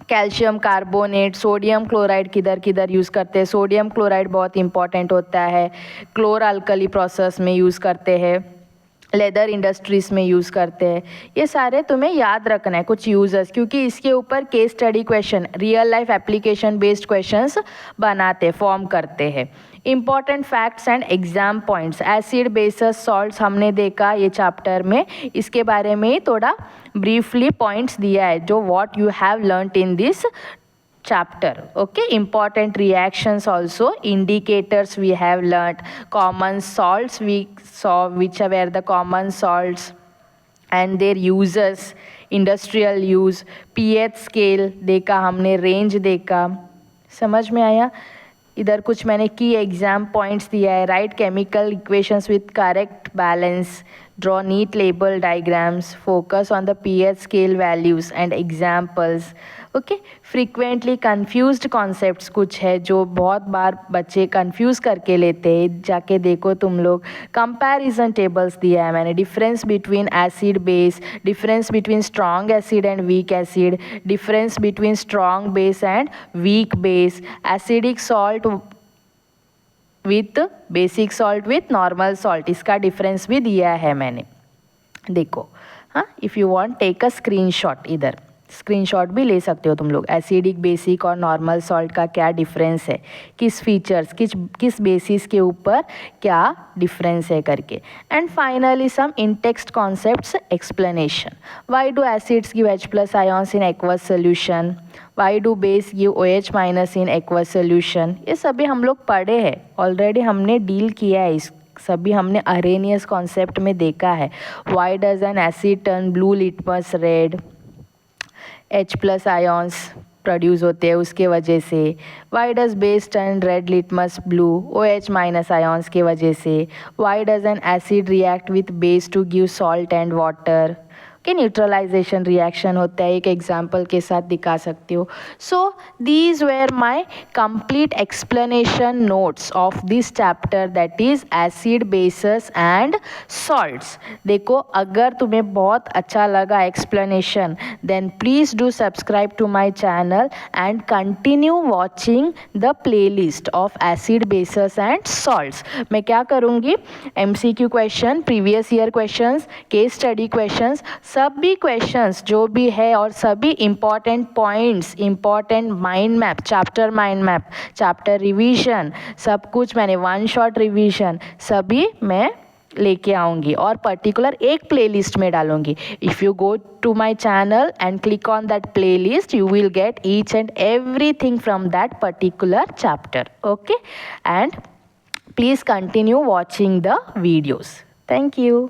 Calcium carbonate, sodium chloride किधर किधर यूज़ करते हैं? सोडियम क्लोराइड बहुत इंपॉर्टेंट होता है, क्लोर अल्कली प्रोसेस में यूज़ करते हैं, लेदर इंडस्ट्रीज़ में यूज़ करते हैं. ये सारे तुम्हें याद रखना है कुछ यूजर्स, क्योंकि इसके ऊपर case study question, real life application based questions बनाते, फॉर्म करते हैं. Important facts and exam points. Acid, bases, salts हमने देखा ये चैप्टर में. इसके बारे में थोड़ा ब्रीफली पॉइंट्स दिया है जो what you have learned in this chapter. Okay, important reactions also, indicators we have learnt, common salts we saw which were the common salts and their uses, industrial use, pH scale देखा हमने, range देखा. समझ में आया? इधर कुछ मैंने की एग्जाम पॉइंट्स दिया है. Right chemical equations with correct balance, draw neat label diagrams, focus on the pH scale values and examples. Okay. Frequently confused concepts कुछ है जो बहुत बार बच्चे कंफ्यूज करके लेते हैं, जाके देखो तुम लोग. कंपैरिजन टेबल्स दिया है मैंने. Difference between acid base, difference between strong acid and weak acid, difference between strong base and weak base, acidic salt with basic salt with normal salt, इसका डिफरेंस भी दिया है मैंने. देखो, हाँ, if you want take a screenshot, इधर screenshot भी ले सकते हो तुम लोग. एसिडिक, बेसिक और नॉर्मल सॉल्ट का क्या डिफरेंस है, किस फीचर्स, किस बेसिस के ऊपर क्या डिफरेंस है करके. And finally some in text concepts explanation. Why do acids give H+ ions in aqueous solution, why do base give OH- in aqueous solution. ये सभी हम लोग पढ़े हैं ऑलरेडी, हमने डील किया है, इस सभी हमने अरेनियस कॉन्सेप्ट में देखा है. Why does an acid turn blue litmus red, H+ ions produce होते हैं उसके वजह से. Why does base turn red litmus blue, OH- ions के वजह से. Why does an acid react with base to give salt and water. कि neutralisation reaction होता है, एक एग्जाम्पल के साथ दिखा सकती हो. So these were my complete explanation notes of this chapter, that is acid, bases and salts. देखो, अगर तुम्हें बहुत अच्छा लगा explanation, then please do subscribe to my channel and continue watching the playlist of acid, bases and salts. मैं क्या करूँगी, MCQ question, previous year questions, case study questions, सभी क्वेश्चंस जो भी है और सभी important points, important mind map, chapter mind map, chapter revision, सब कुछ मैंने, वन शॉट रिवीजन सभी मैं लेके आऊँगी और पर्टिकुलर एक प्लेलिस्ट में डालूँगी. If you go to my channel and click on that playlist, you will get each and everything from that particular chapter. Okay, and please continue watching the videos. Thank you.